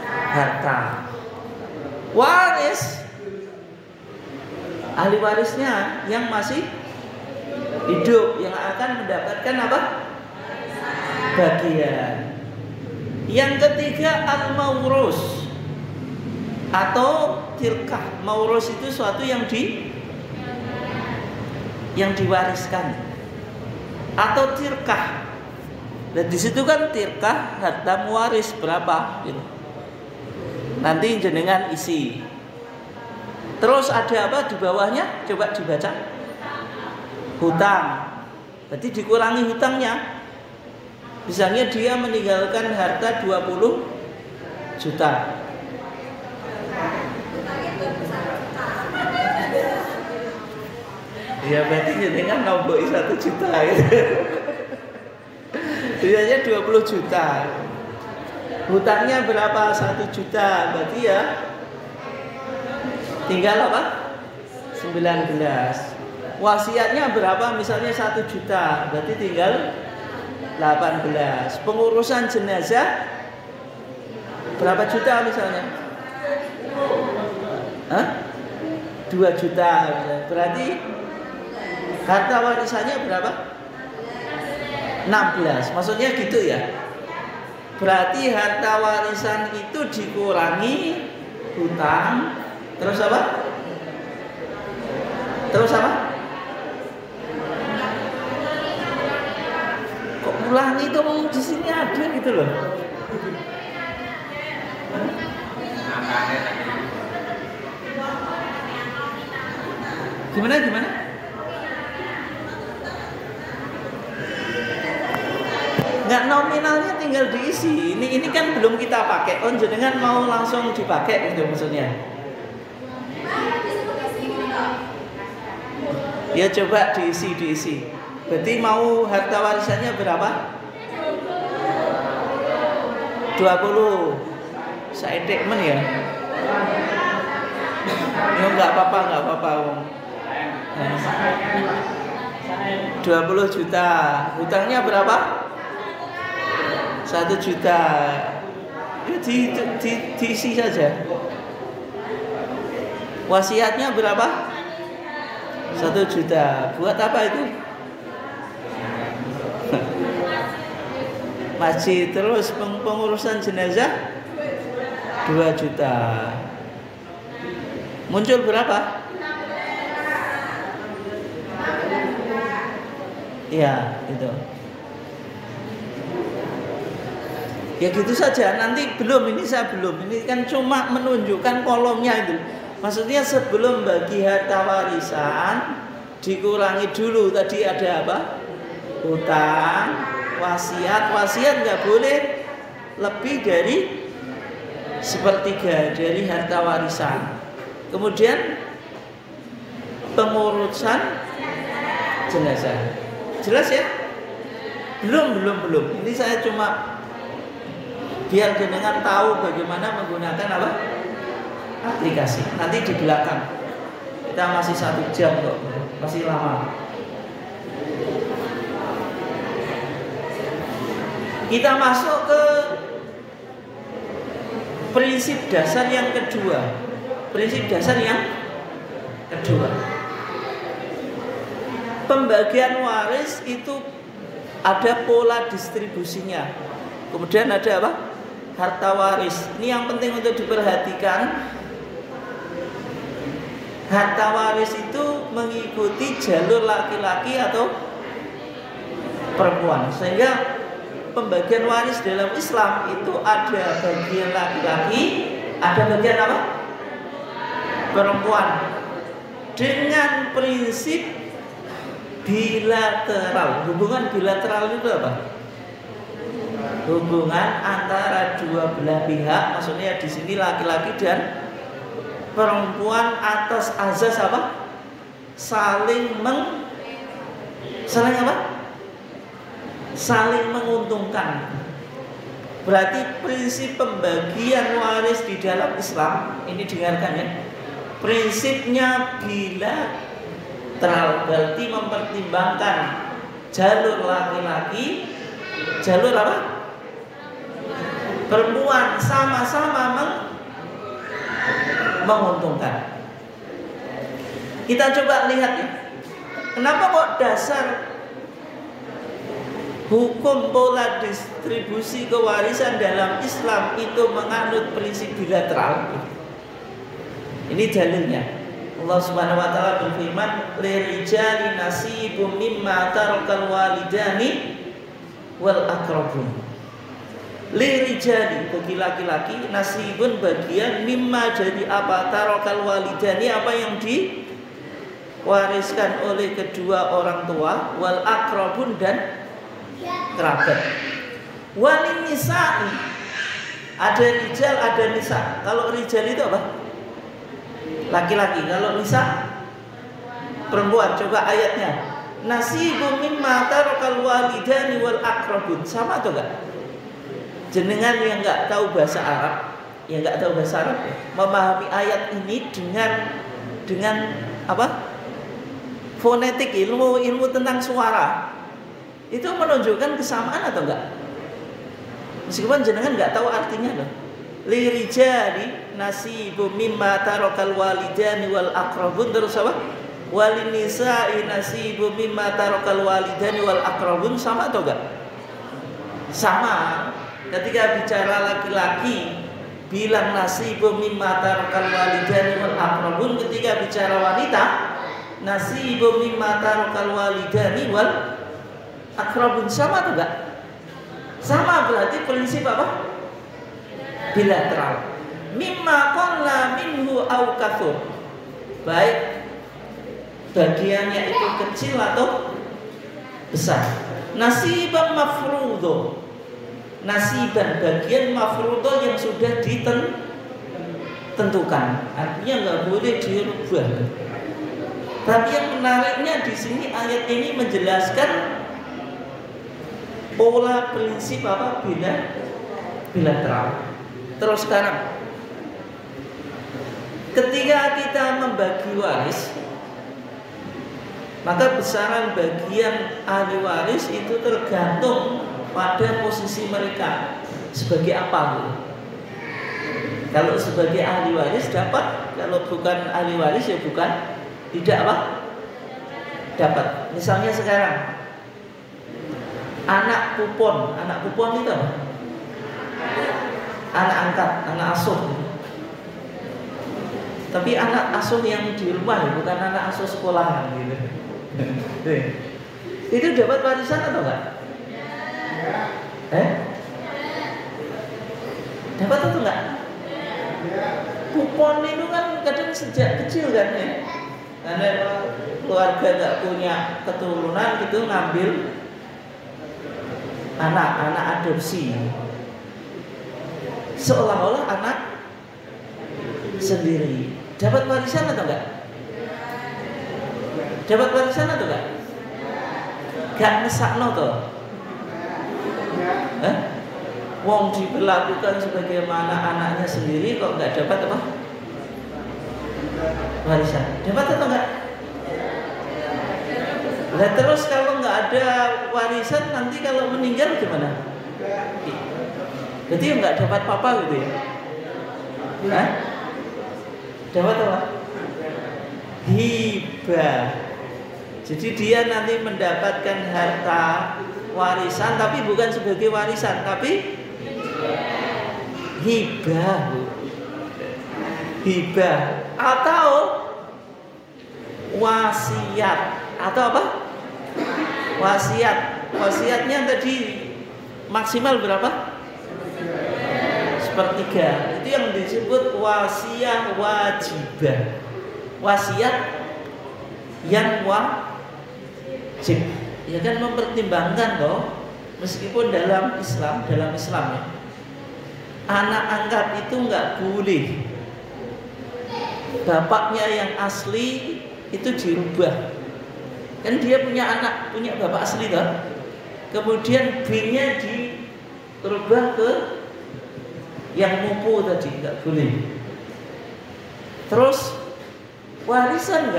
harta. Waris, ahli warisnya yang masih hidup yang akan mendapatkan apa? Bagian. Yang ketiga al-maurus atau tirkah. Maurus itu suatu yang diwariskan atau tirkah. Dan di situ kan tirkah harta muwaris berapa gitu. Nanti jenengan isi. Terus ada apa di bawahnya? Coba dibaca. Hutang. Berarti dikurangi hutangnya. Misalnya dia meninggalkan harta 20 juta. Ya berarti jenengan nombok 1 juta gitu. Biasanya 20 juta. Hutangnya berapa? 1 juta. Berarti ya tinggal apa? 19. Wasiatnya berapa? Misalnya 1 juta. Berarti tinggal 18. Pengurusan jenazah berapa juta misalnya? Hah? 2 juta. Berarti harta warisannya berapa? 16. Maksudnya gitu ya. Berarti harta warisan itu dikurangi hutang. Terus apa? Terus apa? Kok ulangi itu di sini ada gitu loh. Gimana? Nggak, nominalnya tinggal diisi. Ini kan belum kita pakai. Oh, jenengan mau langsung dipakai gitu maksudnya. Ya coba diisi. Berarti mau harta warisannya berapa? 20. Saya men ya. Ya enggak apa-apa. 20 juta. Hutangnya berapa? 1 juta. Ya diisi saja. Wasiatnya berapa? 1 juta. Buat apa itu? Masjid. Terus pengurusan jenazah 2 juta. Muncul berapa? Ya, itu. Ya gitu saja. Nanti belum, ini saya belum. Ini kan cuma menunjukkan kolomnya itu. Maksudnya sebelum bagi harta warisan dikurangi dulu. Tadi ada apa? Hutang, wasiat. Wasiat nggak boleh lebih dari 1/3 dari harta warisan. Kemudian pengurusan jenazah. Jelas ya? Belum. Ini saya cuma biar jenengan tahu bagaimana menggunakan apa? Aplikasi. Nanti di belakang. Kita masih 1 jam kok. Masih lama. Kita masuk ke prinsip dasar yang kedua. Pembagian waris itu ada pola distribusinya. Kemudian ada apa? Harta waris. Ini yang penting untuk diperhatikan. Harta waris itu mengikuti jalur laki-laki atau perempuan. Sehingga pembagian waris dalam Islam itu ada bagian laki-laki, ada bagian apa? Perempuan. Dengan prinsip bilateral. Hubungan bilateral itu apa? Hubungan antara dua belah pihak, maksudnya di sini laki-laki dan perempuan atas azas apa? Saling menguntungkan. Berarti prinsip pembagian waris di dalam Islam ini dengarkan ya. Prinsipnya bilateral, berarti mempertimbangkan jalur laki-laki, jalur apa? Perempuan, sama-sama menguntungkan. Kita coba lihat ya. Kenapa kok dasar hukum pola distribusi kewarisan dalam Islam itu menganut prinsip bilateral? Ini dalilnya. Allah Subhanahu wa taala berfirman, "Lirijali nasibum mimma tarakal walidani wal aqrabun." Lirijali, bagi laki-laki, nasibun bagian mimma dari apa? Tarakal walidani, apa yang diwariskan oleh kedua orang tua, wal aqrabun dan kerabat. Walin nisa'i, ada rijal, ada nisa. Kalau rijal itu apa? Laki-laki. Kalau nisa perempuan. Coba ayatnya. Nasibum mimma tarakal walidani wal aqrabun. Sama atau enggak? jenengan yang nggak tahu bahasa Arab, memahami ayat ini dengan apa? Fonetik, ilmu tentang suara. Itu menunjukkan kesamaan atau enggak? Meskipun jenengan nggak tahu artinya loh. Lirijali nasibum mimma tarakal walidani wal aqrabun, terus apa? Walinisa'i nasibum mimma tarakal walidani wal aqrabun, sama atau enggak? Sama. Ketika bicara laki-laki bilang nasibum mimma tarakal walidani wal aqrabun, ketika bicara wanita nasibum mimma tarakal walidani wal aqrabun, sama atau enggak? Sama, berarti prinsip apa? Bilateral. Mimma qalla minhu au katsur. Baik bagiannya itu kecil atau besar. Nasiban mafruḍo. Nasiban, bagian mafruḍo yang sudah ditentukan. Artinya nggak boleh dirubah. Tapi yang menariknya di sini ayat ini menjelaskan pola prinsip apa? Bilateral. Terus sekarang ketika kita membagi waris, maka besaran bagian ahli waris itu tergantung pada posisi mereka sebagai apa. Kalau sebagai ahli waris dapat, kalau bukan ahli waris ya bukan, tidak apa? Dapat. Misalnya sekarang anak pupon itu apa? Anak angkat, anak asuh. Tapi anak asuh yang di rumah ya, bukan anak asuh sekolahan gitu. Itu dapat warisan atau enggak? Dapat atau enggak? Kupon itu kan kadang sejak kecil kan ya. Karena keluarga enggak punya keturunan gitu, ngambil anak adopsi. Seolah-olah anak sendiri. Dapat warisan atau enggak? Dapat warisan atau enggak? Gak ngesakno toh. Wong diperlakukan sebagaimana anaknya sendiri kok enggak dapat apa? Warisan. Dapat atau enggak? Nah terus kalau enggak ada warisan, nanti kalau meninggal gimana? Berarti enggak dapat apa-apa gitu ya? Dapat apa? Hibah. Jadi dia nanti mendapatkan harta warisan, tapi bukan sebagai warisan, tapi hibah. Hibah atau wasiat atau apa? Wasiat. Wasiatnya tadi maksimal berapa? Sepertiga. Itu yang disebut wasiat wajibah. Wasiat yang wajib. Ya kan mempertimbangkan loh, meskipun dalam Islam ya, anak angkat itu nggak boleh bapaknya yang asli itu dirubah. Kan dia punya anak, punya bapak asli kan, kemudian B-nya dirubah ke yang mupu tadi, nggak boleh. Terus warisan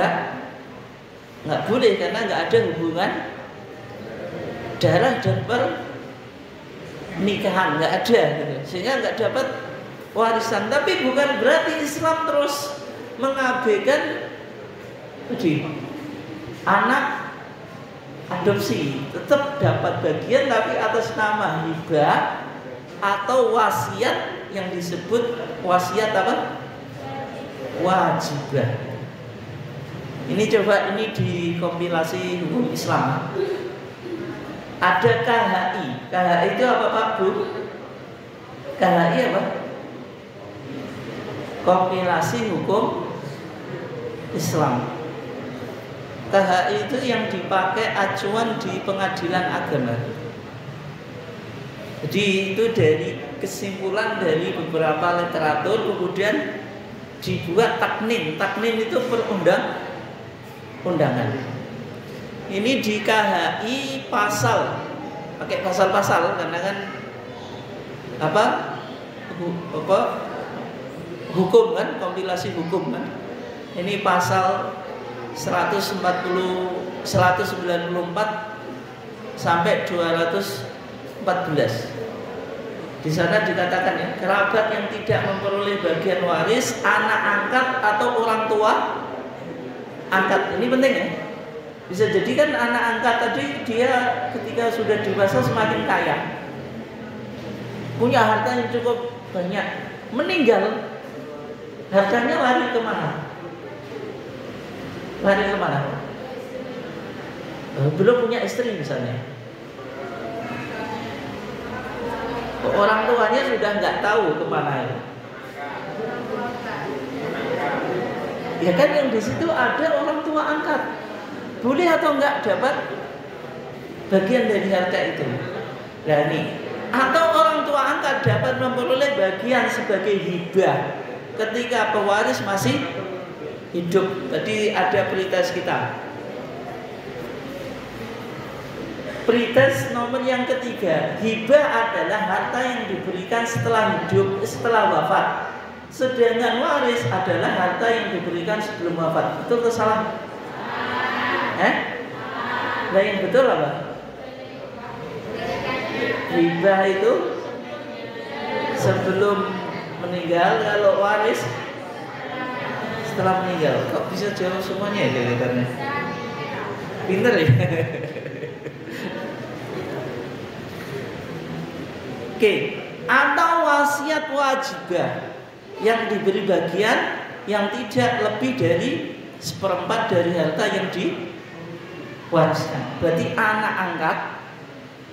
nggak boleh karena nggak ada hubungan darah dan pernikahan, nggak ada gitu. Sehingga nggak dapat warisan. Tapi bukan berarti Islam terus mengabaikan anak adopsi, tetap dapat bagian tapi atas nama hibah atau wasiat yang disebut wasiat apa? Wajibah. Ini coba ini dikompilasi hukum Islam. Ada KHI. KHI itu apa Pak Bu? KHI apa? Kompilasi hukum Islam. KHI itu yang dipakai acuan di pengadilan agama. Jadi itu dari kesimpulan dari beberapa literatur, kemudian dibuat taknin. Taknin itu undangan. Ini di KHI pasal, pakai pasal-pasal karena kan apa hukum kan, kompilasi hukum kan. Ini pasal 194 sampai 214. Di sana dikatakan ya, kerabat yang tidak memperoleh bagian waris, anak angkat atau orang tua angkat. Ini penting ya. Bisa jadi kan anak angkat tadi dia ketika sudah dewasa semakin kaya, punya harta yang cukup banyak, meninggal, hartanya lari kemana? Lari kemana? Belum punya istri misalnya, orang tuanya sudah nggak tahu kemana ya. Ya kan yang di situ ada orang tua angkat, boleh atau enggak dapat bagian dari harta itu? Nah ini, atau orang tua angkat dapat memperoleh bagian sebagai hibah ketika pewaris masih hidup. Tadi ada prioritas kita. Prioritas nomor yang ketiga, hibah adalah harta yang diberikan setelah hidup, setelah wafat. Sedangkan waris adalah harta yang diberikan sebelum wafat. Betul atau salah? Nah yang betul apa? Hibah itu sebelum meninggal, kalau waris setelah meninggal. Kok bisa jawab semuanya ya kelihatannya? Pinter ya? Oke, atau wasiat wajibah yang diberi bagian yang tidak lebih dari 1/4 dari harta yang diwariskan. Berarti anak angkat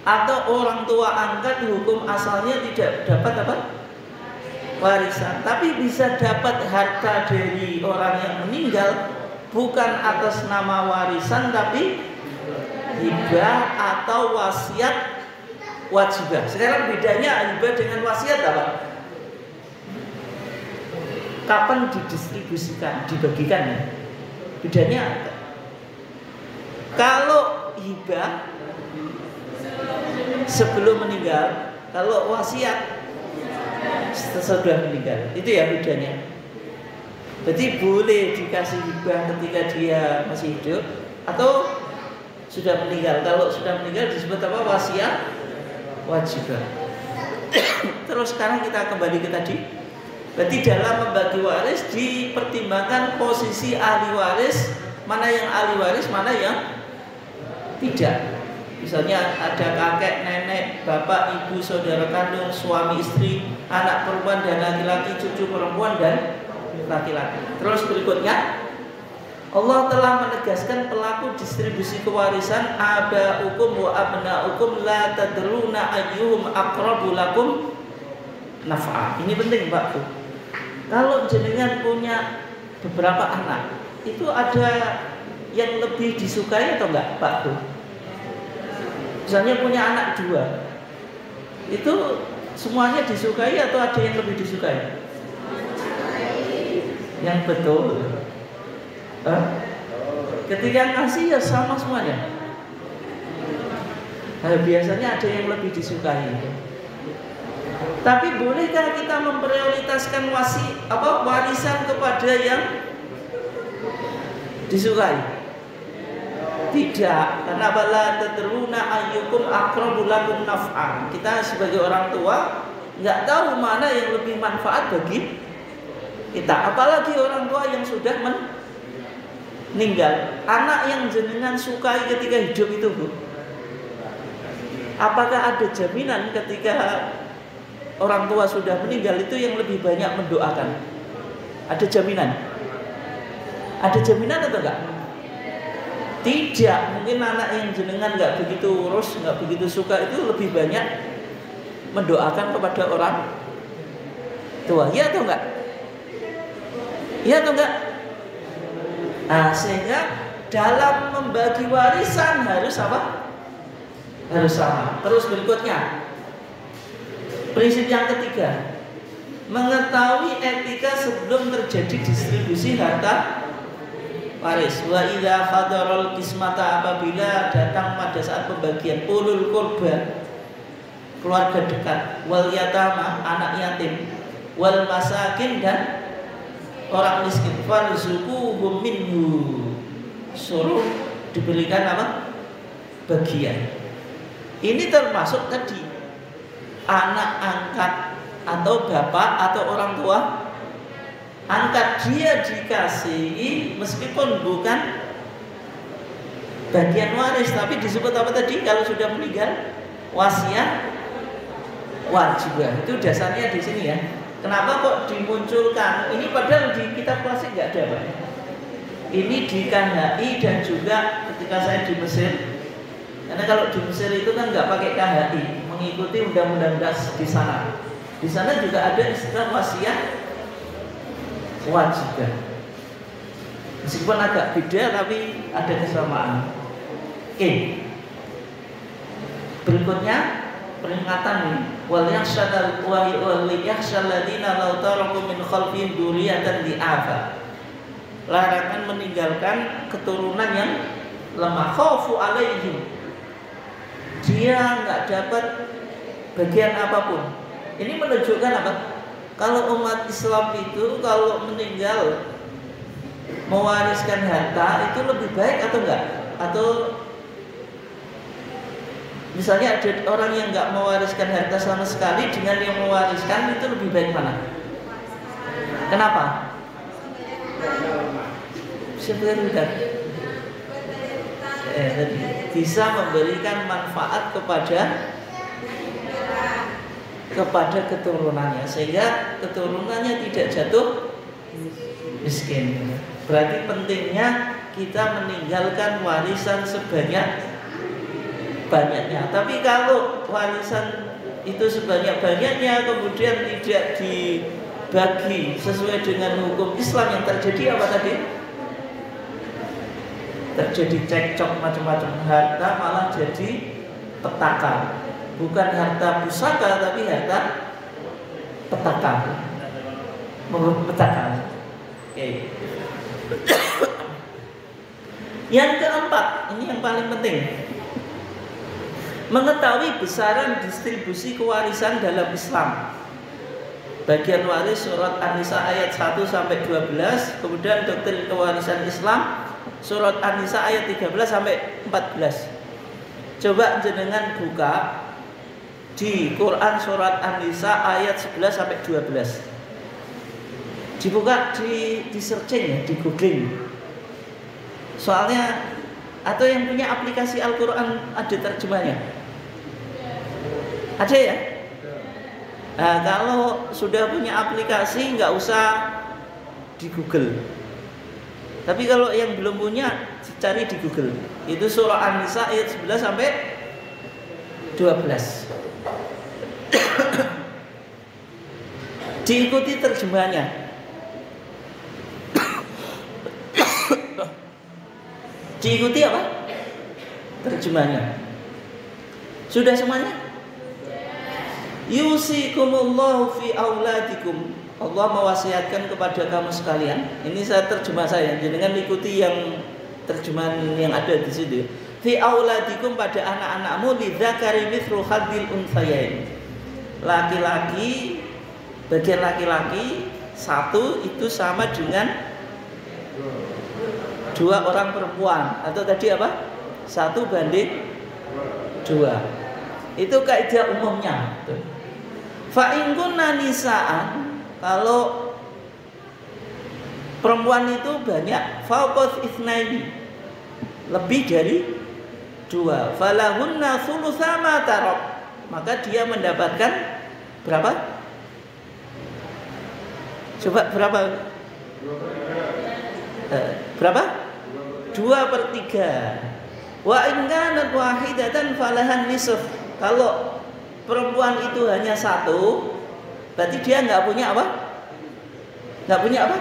atau orang tua angkat hukum asalnya tidak dapat apa? Warisan, tapi bisa dapat harta dari orang yang meninggal bukan atas nama warisan tapi hibah atau wasiat wajibah. Sekarang bedanya hibah dengan wasiat apa? Kapan didistribusikan, dibagikan ya? Bedanya apa? Kalau hibah sebelum meninggal, kalau wasiat sesudah meninggal. Itu ya bedanya. Berarti boleh dikasih hibah ketika dia masih hidup atau sudah meninggal. Kalau sudah meninggal disebut apa? Wasiat wajibah. Terus sekarang kita kembali ke tadi. Berarti dalam membagi waris dipertimbangkan posisi ahli waris, mana yang ahli waris, mana yang tidak. Misalnya ada kakek, nenek, bapak, ibu, saudara kandung, suami, istri, anak perempuan dan laki-laki, cucu perempuan dan laki-laki. Terus berikutnya, Allah telah menegaskan pelaku distribusi kewarisan aba'ukum wa abna'ukum la tadruna ayyuhum aqrabu lakum naf'a. Ini penting Pak Bu. Kalau jenengan punya beberapa anak, itu ada yang lebih disukai atau enggak Pak Bu? Misalnya punya anak 2, itu semuanya disukai atau ada yang lebih disukai? Yang betul. Ketika ngasih ya sama semuanya. Biasanya ada yang lebih disukai. Tapi bolehkah kita memprioritaskan warisan kepada yang disukai? Tidak, karena bala tadruna ayyukum aqrabu lakum naf'an. Kita sebagai orang tua nggak tahu mana yang lebih manfaat bagi kita. Apalagi orang tua yang sudah meninggal. Anak yang jenengan sukai ketika hidup itu Bu, apakah ada jaminan ketika orang tua sudah meninggal itu yang lebih banyak mendoakan? Ada jaminan? Ada jaminan atau enggak? Tidak, mungkin anak yang jenengan nggak begitu urus, nggak begitu suka itu lebih banyak mendoakan kepada orang tua. Ya atau enggak? Ya atau enggak? Nah, sehingga dalam membagi warisan harus apa? Harus sama. Terus berikutnya, prinsip yang ketiga, mengetahui etika sebelum terjadi distribusi harta waris. Wa idza hadarul qismata, apabila datang pada saat pembagian ulul qurba, keluarga dekat, wal yatama, anak yatim, wal masakin, dan orang miskin. Farzuquhum minhu, suruh diberikan apa? Bagian. Ini termasuk tadi anak angkat atau bapak atau orang tua angkat, dia dikasihi meskipun bukan bagian waris, tapi disebut apa tadi? Kalau sudah meninggal, wasiat wajibah. Itu dasarnya di sini ya. Kenapa kok dimunculkan? Ini padahal di kitab klasik nggak ada, Pak. Ini di KHI dan juga ketika saya di Mesir. Karena kalau di Mesir itu kan nggak pakai KHI, mengikuti undang-undang DAS di sana. Di sana juga ada istilah wasiat wajibah. Meskipun agak beda tapi ada kesamaan. Oke. Berikutnya peringatan nih. Wal yakhshal ladina law taraku min khalfihim dzurriyyatan di'afa. Larangan meninggalkan keturunan yang lemah. Khaufu alaihim. Dia nggak dapat bagian apapun. Ini menunjukkan apa? Kalau umat Islam itu kalau meninggal mewariskan harta itu lebih baik atau enggak? Atau misalnya ada orang yang enggak mewariskan harta sama sekali dengan yang mewariskan, itu lebih baik mana? Kenapa? Bisa memberikan manfaat kepada keturunannya, sehingga keturunannya tidak jatuh miskin. Berarti pentingnya kita meninggalkan warisan sebanyak-banyaknya. Tapi kalau warisan itu sebanyak-banyaknya kemudian tidak dibagi sesuai dengan hukum Islam, yang terjadi apa tadi? Terjadi cekcok macam-macam, harta malah jadi petaka. Bukan harta pusaka tapi harta petaka. Petaka. Oke. Yang keempat, ini yang paling penting. Mengetahui besaran distribusi kewarisan dalam Islam. Bagian waris surat An-Nisa ayat 1 sampai 12, kemudian doktrin kewarisan Islam surat An-Nisa ayat 13 sampai 14. Coba jenengan buka di Quran surat An-Nisa ayat 11 sampai 12. Dibuka di searching ya, di googling. Soalnya atau yang punya aplikasi Al-Quran ada terjemahnya? Ada ya? Nah, kalau sudah punya aplikasi nggak usah di Google. Tapi kalau yang belum punya, cari di Google. Itu surah An-Nisa ayat 11 sampai 12. Diikuti terjemahnya. Diikuti apa? Terjemahnya. Sudah semuanya? Yusikumullahu fi auladikum. Allah mewasiatkan kepada kamu sekalian. Ini saya terjemah saya. Jangan ikuti yang terjemahan yang ada di situ. Fi auladikum, pada anak-anakmu, lidzakari mithlu hadzil unthayain. Laki-laki, bagian laki-laki satu itu sama dengan dua orang perempuan. Atau tadi apa? 1:2. Itu kaidah umumnya. Fa in kunna nisaan, kalau perempuan itu banyak, fauqat itsnaini, lebih dari 2, falahunna thulutsa ma tarak, maka dia mendapatkan berapa? Coba berapa? Berapa? 2/3. Wa in kanat wahidatan falahan nisf. Kalau perempuan itu hanya satu, berarti dia nggak punya apa? Nggak punya apa?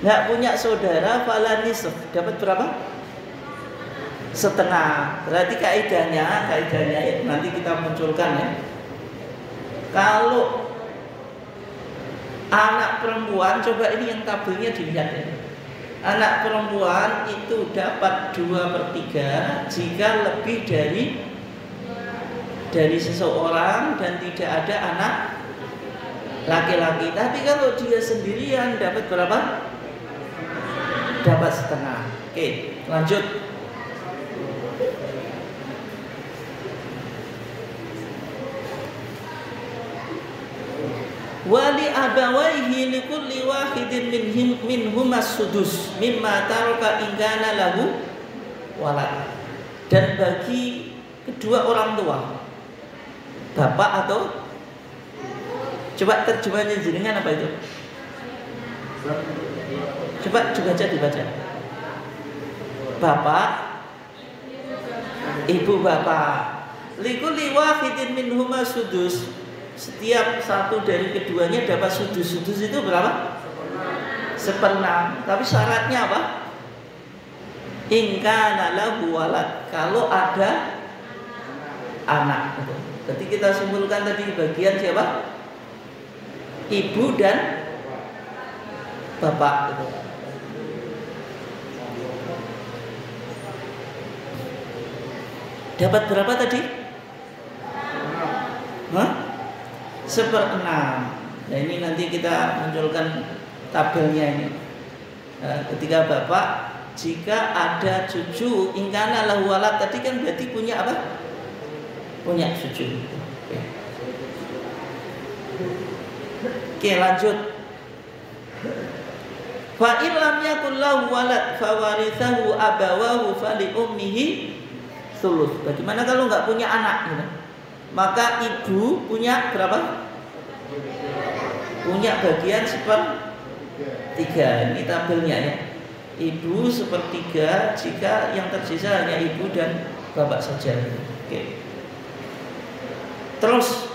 Nggak punya saudara, falahan nisf. Dapat berapa? Setengah. Berarti kaidahnya nanti kita munculkan ya. Kalau anak perempuan, coba ini yang tabelnya dilihat ya. Anak perempuan itu dapat 2/3 jika lebih dari dari seseorang dan tidak ada anak laki-laki. Tapi kalau dia sendirian dapat berapa? Dapat setengah. Oke, lanjut. Wali abawaihi likulli wahidin minhum as-sudus mimma taraka in kana lahu walad. Dan bagi kedua orang tua, bapak atau, coba terjemahannya jenengan apa itu? Coba dibaca. Bapak, ibu bapak. Likulli wahidin minhum as-sudus. Setiap satu dari keduanya dapat sudus. Sudus itu berapa? 1/6. Tapi syaratnya apa? In kana lahu walad. Kalau ada anak. Jadi kita simpulkan tadi bagian siapa? Ibu dan bapak. Dapat berapa tadi? 1/6. Nah ini nanti kita munculkan tabelnya ini. Ketika bapak, jika ada cucu, ingkana lahu walad, tadi kan berarti punya apa? Punya cucu. Oke, lanjut. Fa in lam yakul lahu walad fa warithahu abawahu fali ummihi sulus. Bagaimana kalau nggak punya anak gitu? Maka ibu punya berapa? Punya bagian 1/3. Ini tabelnya ya. Ibu 1/3 jika yang tersisa hanya ibu dan bapak saja. Oke. Terus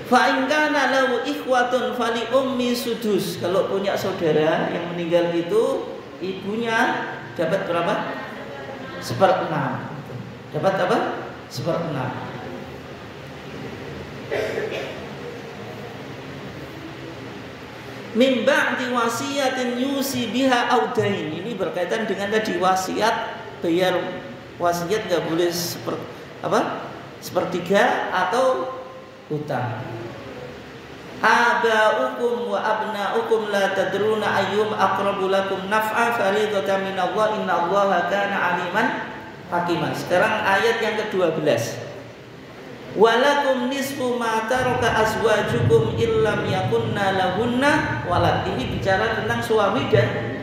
fa in kana lahu ikhwatun fali ummi sudus. Kalau punya saudara yang meninggal itu, ibunya dapat berapa? 1/6. Dapat apa? 1/6. Min ba'di wasiyatin yusi biha audain. Ini berkaitan dengan tadi wasiat, bayar wasiat nggak boleh 1/3 atau hutang. Aba'ukum wa abna'ukum la tadruna ayyum aqrabu lakum naf'a faridatan minallah innallaha kana aliman hakimah. Sekarang ayat yang ke-12. Walakum nisfu ma taraka azwajukum illam yakunna lahunna walad. Ini bicara tentang suami dan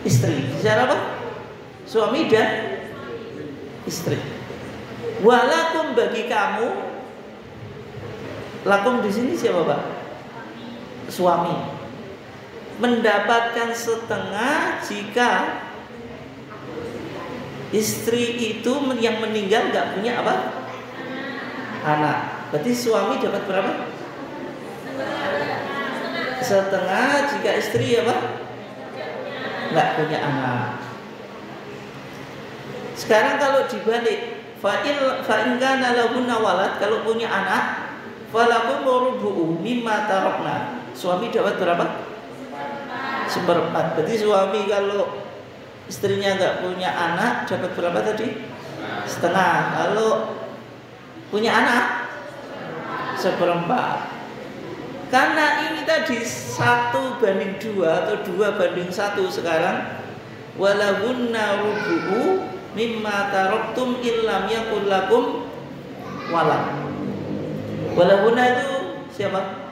istri. Bicara apa? Suami dan istri. Walakum bagi kamu. Lakum di sini siapa, Pak? Suami. Mendapatkan setengah jika istri itu yang meninggal nggak punya apa? Anak. Berarti suami dapat berapa? Setengah jika istri apa? Nggak punya anak. Sekarang kalau dibalik, fa in kana lahunna walad, kalau punya anak, falakum rubu'u mimma tarakna. Suami dapat berapa? 1/4. Berarti suami kalau istrinya nggak punya anak dapat berapa tadi? Setengah. Kalau punya anak 1/4. Karena ini tadi 1/2 atau 2/1 sekarang. Walahunna rubu'u mimma taraktum illam yakul lakum walad. Walahunna itu siapa?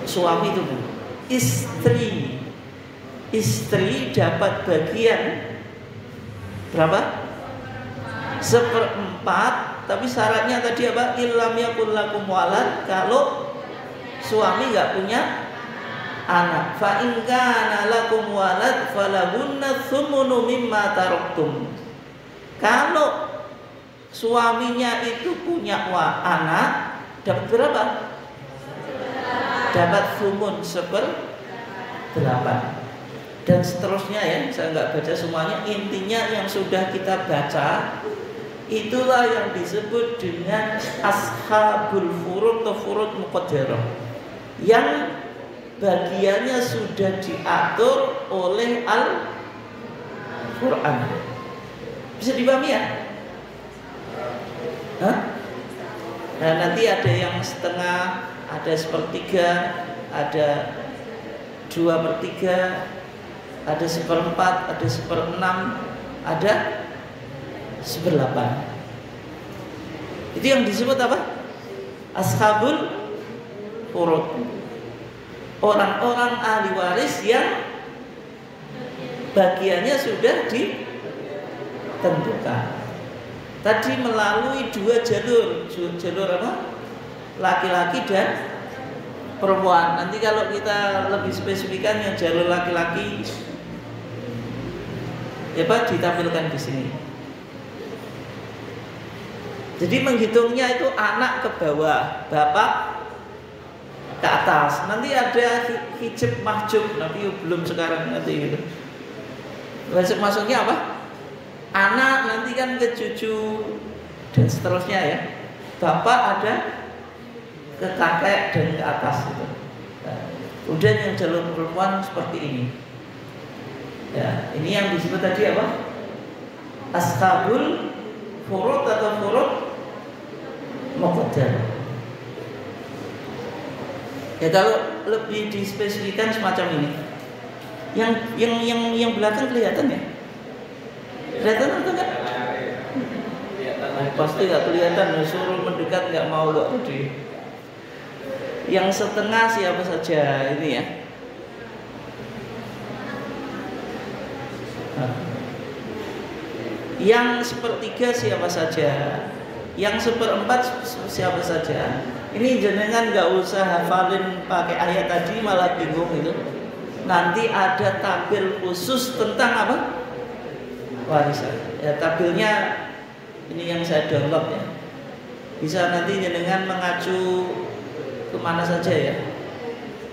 Suami itu, istri dapat bagian berapa? 1/4. Tapi syaratnya tadi apa? Illam yakul lakum walad, kalau suami nggak punya anak. Fa in kana lakum walad falahunna tsumunu mimma taraktum. Kalau suaminya itu punya anak, dapat berapa? Dapat sumun 1/8. Dan seterusnya ya, saya nggak baca semuanya. Intinya yang sudah kita baca, itulah yang disebut dengan ashabul furud atau furud muqaddarah, yang bagiannya sudah diatur oleh Al-Quran. Bisa dipahami ya? Hah? Nah, nanti ada yang setengah, ada sepertiga, ada 2/3, ada 1/4, ada 1/6, ada 1/8. Itu yang disebut apa? Ashabul furud. Orang-orang ahli waris yang bagiannya sudah ditentukan. Tadi melalui 2 jalur. Jalur apa? Laki-laki dan perempuan. Nanti kalau kita lebih spesifikkan yang jalur laki-laki, ya Pak, ditampilkan di sini. Jadi menghitungnya itu anak ke bawah, bapak ke atas. Nanti ada hijab mahjub, tapi belum sekarang nanti gitu. Maksudnya apa? Anak nanti kan ke cucu dan seterusnya ya. Bapak ada ke kakek dan ke atas gitu. Kemudian yang jalur perempuan seperti ini. Ya, ini yang disebut tadi apa? Ashabul furud atau furud muqaddar. Ya kalau lebih dispesifikkan semacam ini. Yang belakang kelihatan ya? Kelihatan atau enggak? Pasti nggak kelihatan, suruh mendekat nggak mau kok tadi. Yang setengah siapa saja ini ya? Yang 1/3 siapa saja? Yang 1/4 siapa saja? Ini jenengan nggak usah hafalin pakai ayat tadi, malah bingung itu. Nanti ada tabel khusus tentang apa? Warisan. Ya tabelnya ini yang saya download ya. Bisa nanti jenengan mengacu kemana saja ya.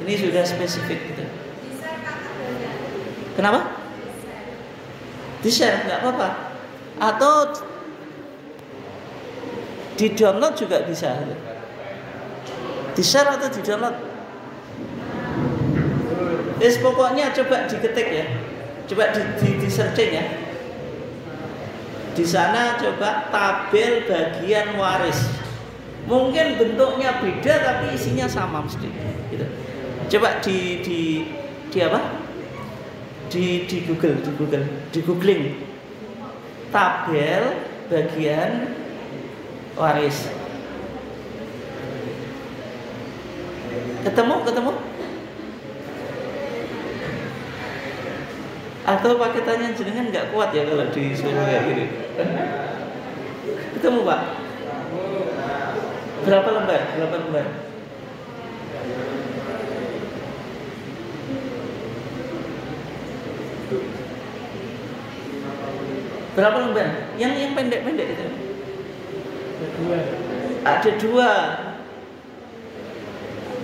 Ini sudah spesifik gitu. Kenapa? Di-share nggak apa-apa. Atau di-download juga bisa. Di-share atau di-download. Pokoknya coba diketik ya. Coba di searching ya. Di sana coba tabel bagian waris. Mungkin bentuknya beda tapi isinya sama mesti. Gitu. Coba di apa? Di googling tabel bagian waris. Ketemu? Atau paketannya jenengan nggak kuat ya kalau disuruh kayak gini? Ketemu Pak? Berapa lembar? Berapa lembar? Yang pendek-pendek itu? Ada dua.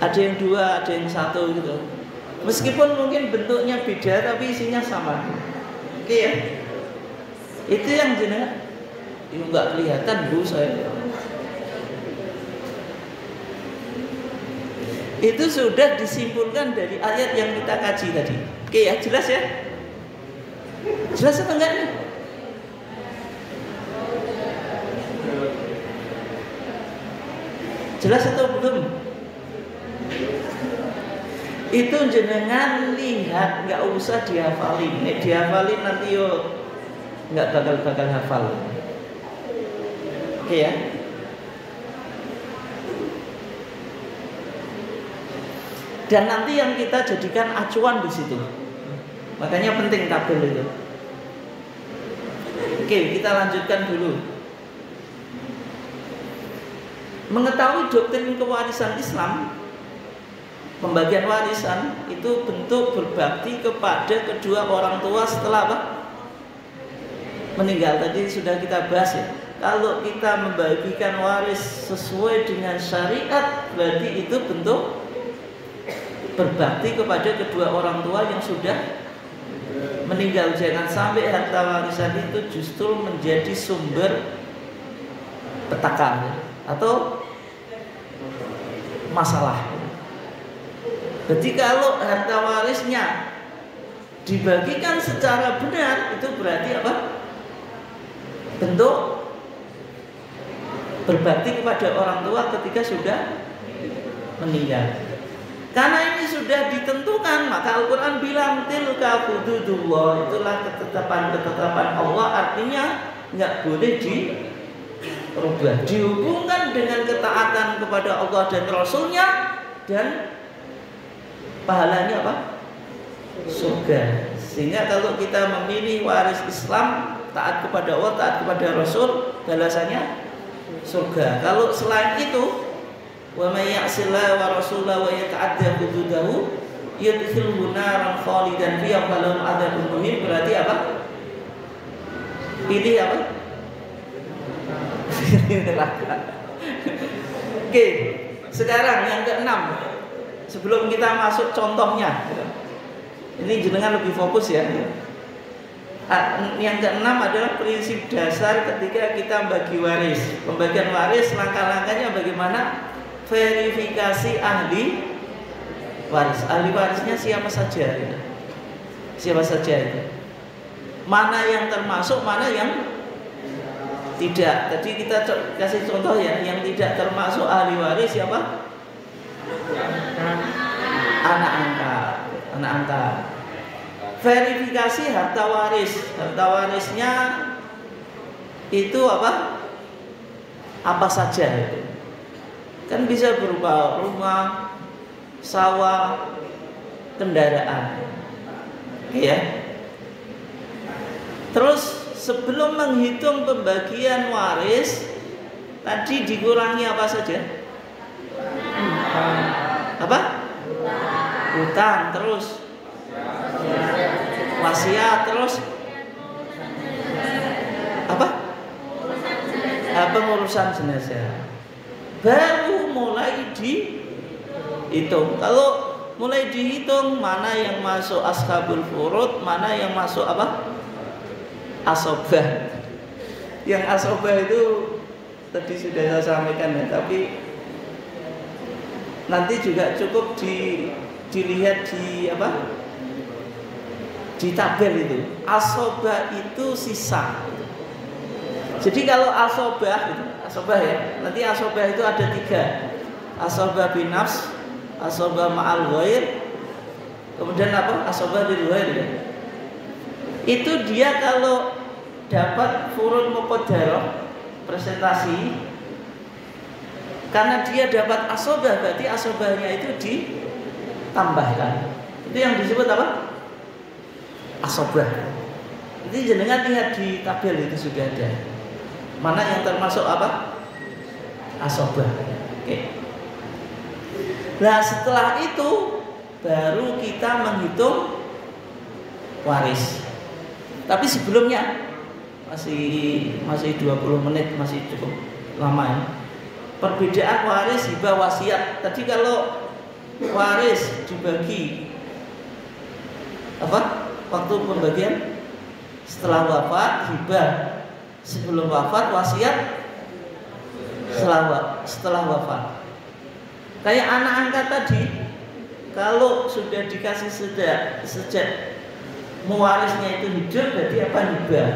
Ada yang 2, ada yang 1 gitu. Meskipun mungkin bentuknya beda tapi isinya sama. Oke ya. Itu yang jenengan itu nggak kelihatan Bu saya. Itu sudah disimpulkan dari ayat yang kita kaji tadi. Oke ya, jelas ya? Jelas atau enggak nih? Jelas atau belum? Itu jenengan lihat, nggak usah dihafalin. Dihafalin nanti yo nggak bakal hafal. Oke ya. Dan nanti yang kita jadikan acuan di situ. Makanya penting tabel itu. Oke, kita lanjutkan dulu. Mengetahui doktrin kewarisan Islam, pembagian warisan itu bentuk berbakti kepada kedua orang tua setelah apa? Meninggal. Tadi sudah kita bahas ya. Kalau kita membagikan waris sesuai dengan syariat, berarti itu bentuk berbakti kepada kedua orang tua yang sudah meninggal. Jangan sampai harta warisan itu justru menjadi sumber petaka atau masalah. Jadi kalau harta warisnya dibagikan secara benar, itu berarti apa? bentuk berbakti kepada orang tua ketika sudah meninggal. Karena ini sudah ditentukan, maka Al-Quran bilang tilka hududullah, itulah ketetapan Allah, artinya nggak boleh dirubah. Dihubungkan dengan ketaatan kepada Allah dan Rasulnya, dan pahalanya apa? Surga. Sehingga kalau kita memilih waris Islam, taat kepada Allah, taat kepada Rasul, balasannya surga. Kalau selain itu, wa may ya'sillaha wa rasulahu wa yata'adda hududahu yudkhilhu naran khalidan fiha wa lahum adzabun muhin. Berarti apa? Pilih apa? Neraka. Oke, sekarang yang keenam. Sebelum kita masuk contohnya, ini jenengan lebih fokus ya. Yang keenam adalah prinsip dasar ketika kita bagi waris. Pembagian waris, langkah-langkahnya bagaimana? Verifikasi ahli waris. Ahli warisnya siapa saja? Siapa saja itu? Mana yang termasuk, mana yang tidak. Tadi kita kasih contoh ya, yang tidak termasuk ahli waris siapa? Anak angkat. Verifikasi harta waris. Harta warisnya itu apa? Apa saja itu? Kan bisa berupa rumah, sawah, kendaraan. Ya. Terus sebelum menghitung pembagian waris, tadi dikurangi apa saja? Apa? Hutang, terus wasiat, terus apa? Pengurusan jenazah. Baru mulai dihitung. Kalau mulai dihitung mana yang masuk ashabul furud, mana yang masuk apa? Asobah. Yang asobah itu tadi sudah saya sampaikan ya, tapi nanti juga cukup dilihat di apa? Di tabel itu. Asobah itu sisa. Jadi kalau asobah ya, nanti asobah itu ada 3. Asobah binafs, asobah ma'al ghair, kemudian apa? Asobah bil ghair ya. Itu dia kalau dapat furud muqaddarah, presentasi, karena dia dapat asobah, berarti asobahnya itu ditambahkan. Itu yang disebut apa? Asobah. Jadi jenengan lihat di tabel itu sudah ada. Mana yang termasuk apa? Asobah. Oke. Nah setelah itu baru kita menghitung waris. Tapi sebelumnya masih 20 menit, masih cukup lama ya. Perbedaan waris, hibah, wasiat. Tadi kalau waris dibagi apa? Waktu pembagian setelah wafat, hibah sebelum wafat, wasiat setelah wafat. Kayak anak angkat tadi, kalau sudah dikasih sejak mewarisnya itu hidup, berarti apa? Hibah.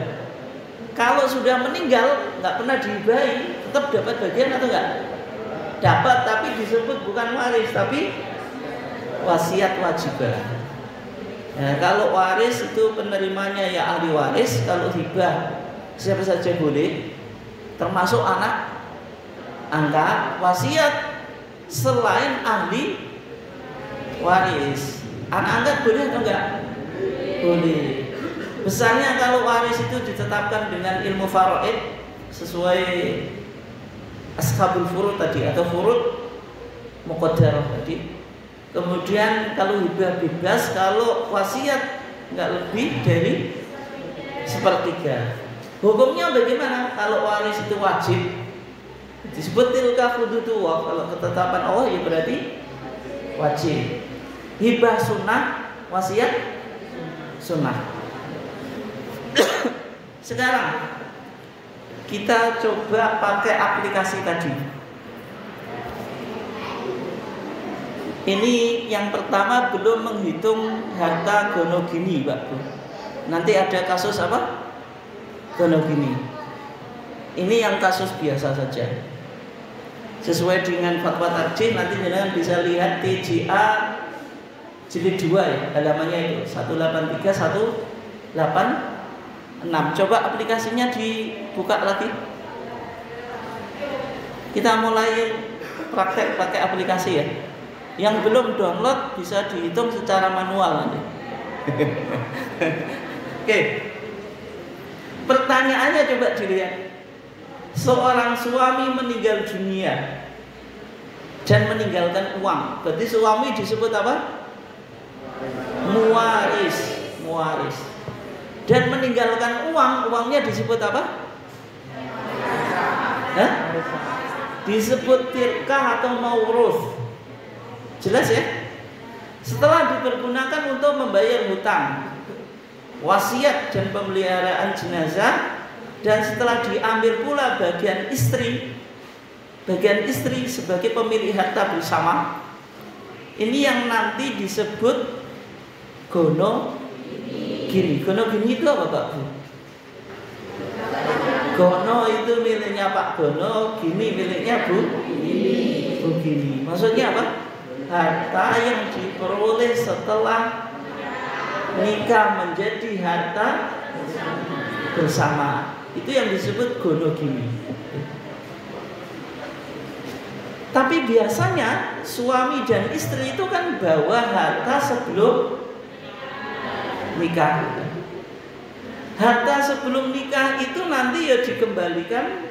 Kalau sudah meninggal, nggak pernah dihibahi, tetap dapat bagian atau enggak? Dapat, tapi disebut bukan waris, tapi wasiat wajibah. Nah, kalau waris itu penerimanya ya ahli waris, kalau hibah siapa saja boleh, termasuk anak angkat. Wasiat selain ahli waris, anak angkat boleh atau enggak? Boleh. Besarnya kalau waris itu ditetapkan dengan ilmu faraid sesuai ashabul furud tadi atau furud muqaddarah tadi. Kemudian kalau hibah bebas, kalau wasiat enggak lebih dari 1/3. Hukumnya bagaimana? Kalau waris itu wajib, disebut tilka hududullah. Kalau ketetapan Allah ya berarti wajib. Hibah sunnah, wasiat sunnah. Sekarang kita coba pakai aplikasi tadi. Ini yang pertama belum menghitung harta gonogini, Pak. Nanti ada kasus apa? Gonogini. Ini yang kasus biasa saja. Sesuai dengan fatwa tarjih nanti jenengan bisa lihat TJA jilid 2 ya, halamannya itu 183 186. Coba aplikasinya dibuka lagi. Kita mulai praktek pakai aplikasi ya. Yang belum download bisa dihitung secara manual nanti. Oke. Pertanyaannya coba dilihat. Seorang suami meninggal dunia dan meninggalkan uang. Berarti suami disebut apa? Muwaris. Dan meninggalkan uang, uangnya disebut apa? Hah? Disebut tirkah atau mauruth. Jelas ya? Setelah dipergunakan untuk membayar hutang, wasiat dan pemeliharaan jenazah, dan setelah diambil pula bagian istri sebagai pemilik harta bersama, ini yang nanti disebut gono gini. Gono gini itu apa Pak Bu? Gono itu miliknya Pak Gono, gini miliknya Bu Gini. Maksudnya apa? Harta yang diperoleh setelah nikah menjadi harta bersama. Itu yang disebut gono gini. Tapi biasanya suami dan istri itu kan bawa harta sebelum nikah. Harta sebelum nikah itu nanti ya dikembalikan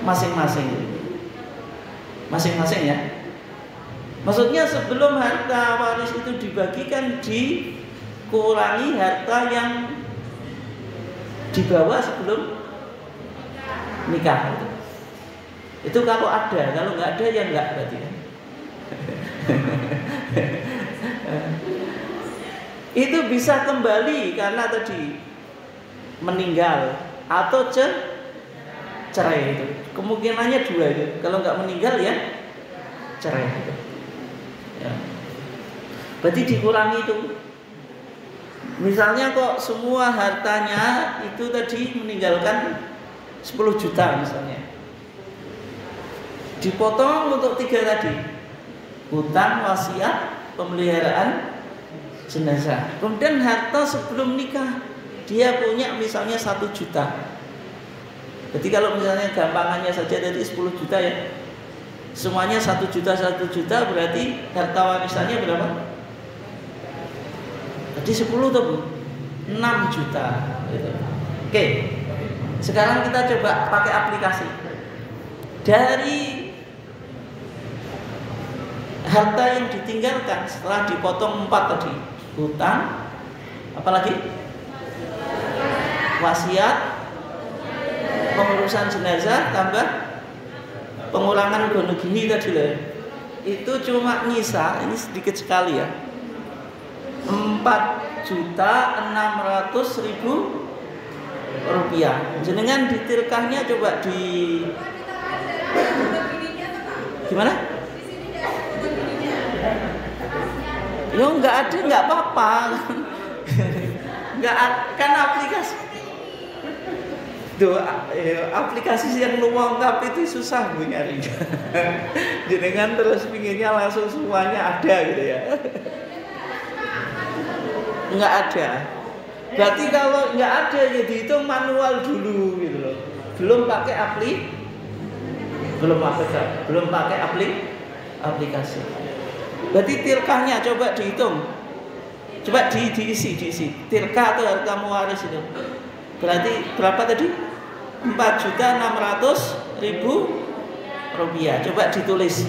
masing-masing ya. Maksudnya sebelum harta waris itu dibagikan, dikurangi harta yang dibawa sebelum nikah. Itu kalau ada, kalau nggak ada ya nggak berarti ya. Itu bisa kembali karena tadi meninggal atau cerai itu. Kemungkinannya dua itu. Kalau nggak meninggal ya cerai itu. Ya. Berarti dikurangi itu. Misalnya kok semua hartanya itu tadi meninggalkan 10 juta misalnya. Dipotong untuk 3 tadi. Hutang, wasiat, pemeliharaan jenazah. Kemudian harta sebelum nikah dia punya misalnya 1 juta. Jadi kalau misalnya gampangannya saja dari 10 juta ya, semuanya 1 juta berarti harta warisannya berapa? Tadi 10 tuh Bu, 6 juta gitu. Oke, sekarang kita coba pakai aplikasi. Dari harta yang ditinggalkan setelah dipotong 4 tadi, hutang, apalagi wasiat, pengurusan jenazah, tambah pengurangan gono gini tadi loh. Itu cuma nyisa, ini sedikit sekali ya, 4.600.000 rupiah. Jenengan ditilkahnya coba di gimana? Ya nggak ada, nggak apa-apa. Nggak kan aplikasi. Tuh, aplikasi yang lengkap itu susah Bu nyari. Jenengan terus pinginnya langsung semuanya ada gitu ya. Nggak ada. Berarti kalau nggak ada ya dihitung manual dulu gitu loh. Belum pakai aplikasi. Berarti tilkahnya coba dihitung. Coba diisi. Tilkah atau harta muwaris itu. Berarti berapa tadi? 4.600.000 rupiah. Coba ditulis.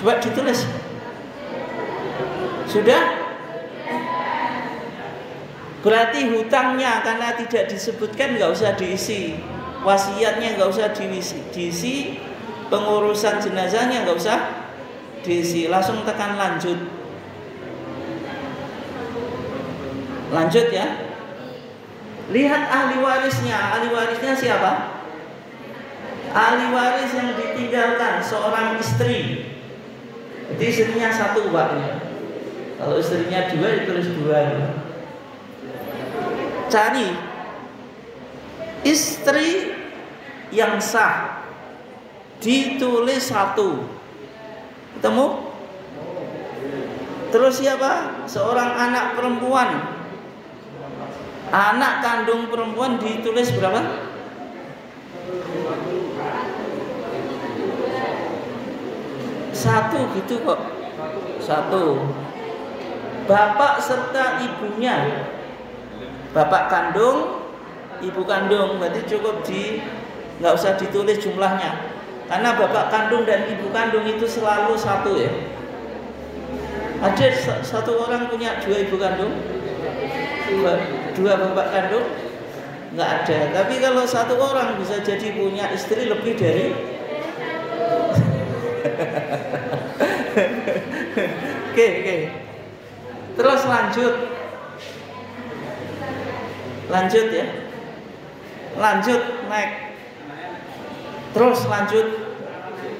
Coba ditulis. Sudah? Berarti hutangnya karena tidak disebutkan nggak usah diisi, wasiatnya nggak usah diisi, pengurusan jenazahnya nggak usah diisi, langsung tekan lanjut. Lanjut ya. Lihat ahli warisnya siapa? Ahli waris yang ditinggalkan seorang istri. Jadi istrinya 1 Pak. Kalau istrinya 2 ya tulis 2 ya. Cari istri yang sah, ditulis 1. Ketemu? Terus siapa? Seorang anak perempuan. Anak kandung perempuan ditulis berapa? 1 gitu kok. 1. Bapak serta ibunya. Bapak kandung, ibu kandung, berarti cukup nggak usah ditulis jumlahnya. Karena bapak kandung dan ibu kandung itu selalu 1 ya. Ada satu orang punya 2 ibu kandung, 2 bapak kandung, nggak ada. Tapi kalau 1 orang bisa jadi punya istri lebih dari. Oke. Terus lanjut ya. Lanjut next. Terus lanjut.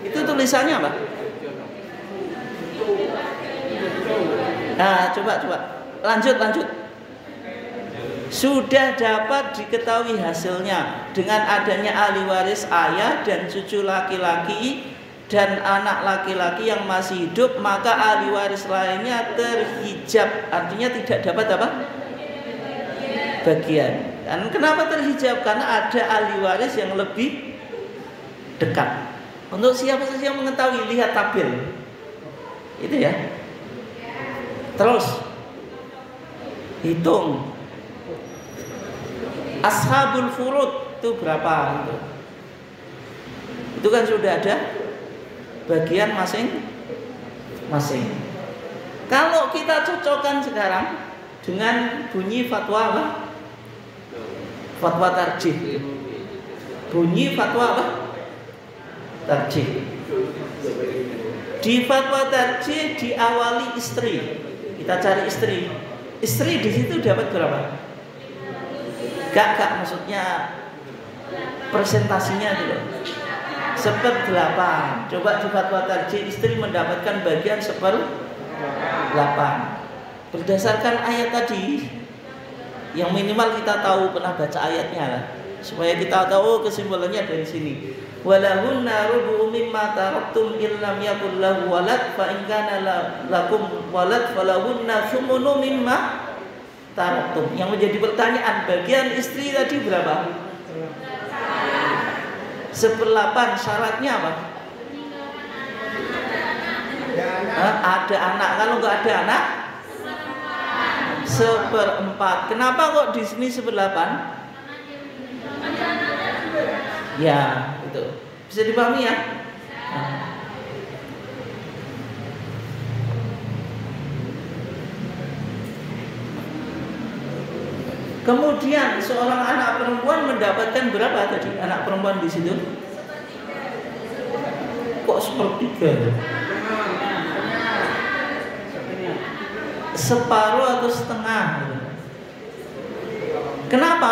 Itu tulisannya apa? Nah, coba. Lanjut. Sudah dapat diketahui hasilnya dengan adanya ahli waris ayah dan cucu laki-laki dan anak laki-laki yang masih hidup, maka ahli waris lainnya terhijab. Artinya tidak dapat apa? Bagian. Dan kenapa terhijab? Karena ada ahli waris yang lebih dekat. Untuk siapa saja yang mengetahui, lihat tabel. Itu ya. Terus hitung ashabul furud itu berapa? Itu kan sudah ada bagian masing-masing. Kalau kita cocokkan sekarang dengan bunyi fatwa apa? Fatwa tarjih. Bunyi fatwa apa? Tarjih. Di fatwa tarjih diawali istri. Kita cari istri. Istri di situ dapat berapa? Gak maksudnya presentasinya dulu. 1/8. Coba di fatwa tarjih istri mendapatkan bagian 1/8. Berdasarkan ayat tadi, yang minimal kita tahu pernah baca ayatnya lah, supaya kita tahu kesimpulannya dari sini. Walahunna rubu'u mimma taraktum illam yakul lahu walad fa in kana lakum walad falahunna thumunu mimma taraktum. Yang menjadi pertanyaan, bagian istri tadi berapa? 1/8. Syaratnya apa? Ada anak. Kalau nggak ada anak, 1/4. Kenapa kok di sini 1/8? Ya, itu bisa dipahami ya. Kemudian seorang anak perempuan mendapatkan berapa tadi? Anak perempuan di situ? Kok 1/3? Separuh atau setengah? Kenapa?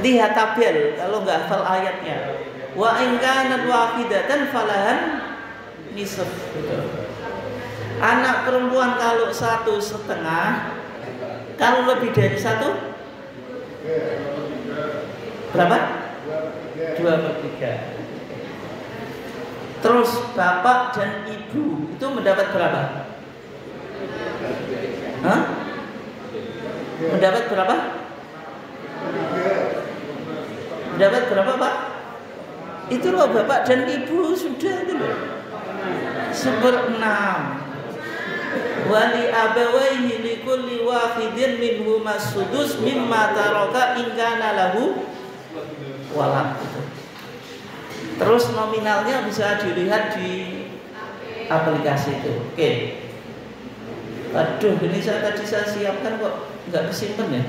Lihat tabel kalau nggak hafal ayatnya. Wa in kanat wahidatan falahan nisf. Anak perempuan kalau 1/2, kalau lebih dari 1 berapa? 2/3. Terus bapak dan ibu itu mendapat berapa? Mendapat berapa? Mendapat berapa, Pak? Itu loh, bapak dan ibu sudah itu loh. 1/6. Wali abawaihi likulli wahidin minhuma sudus mimma taraka in kana lahu walad. Terus nominalnya bisa dilihat di aplikasi itu. Oke. Aduh, ini tadi saya siapkan kok nggak kesimpan ya.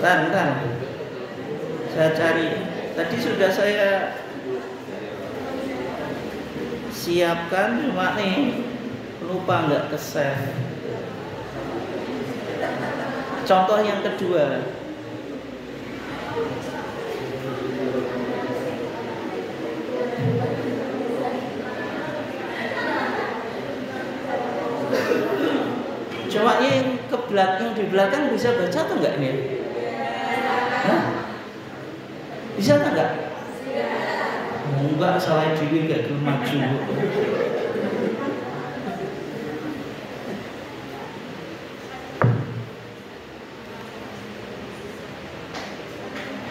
Bentar. Saya cari. Tadi sudah saya siapkan, cuma nih lupa nggak ke save. Contoh yang kedua. yang di belakang bisa baca atau enggak ini? Hah? Bisa enggak? Enggak, salah diri enggak maju.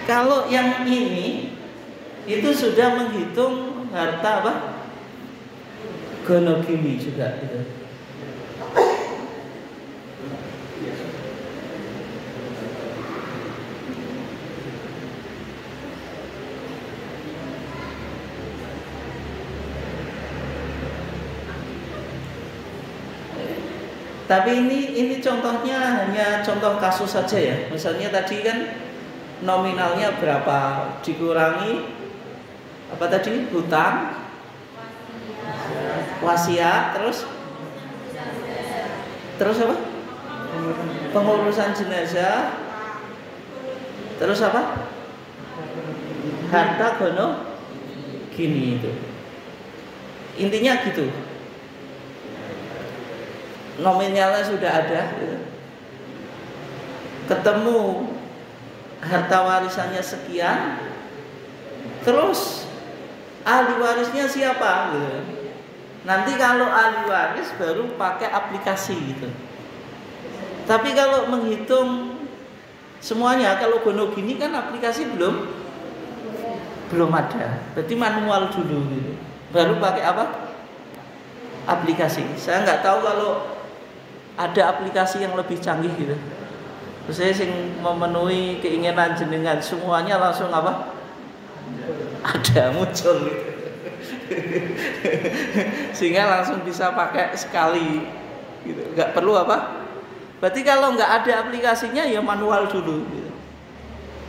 Kalau yang ini itu sudah menghitung harta apa? Gonogini juga gitu. Tapi ini contohnya hanya contoh kasus saja ya. Misalnya tadi kan nominalnya berapa dikurangi apa tadi? Hutang, wasiat, terus apa? Pengurusan jenazah, terus apa? Harta gono gini itu. Intinya gitu. Nominalnya sudah ada gitu. Ketemu harta warisannya sekian, terus ahli warisnya siapa gitu. Nanti kalau ahli waris baru pakai aplikasi gitu. Tapi kalau menghitung semuanya, kalau gono gini kan aplikasi belum ada. Berarti manual dulu gitu. Baru pakai apa? Aplikasi. Saya nggak tahu kalau ada aplikasi yang lebih canggih gitu. Terus saya sing memenuhi keinginan jenengan semuanya langsung apa? Ada muncul gitu. Sehingga langsung bisa pakai sekali gitu. Nggak perlu apa? Berarti kalau nggak ada aplikasinya ya manual dulu gitu.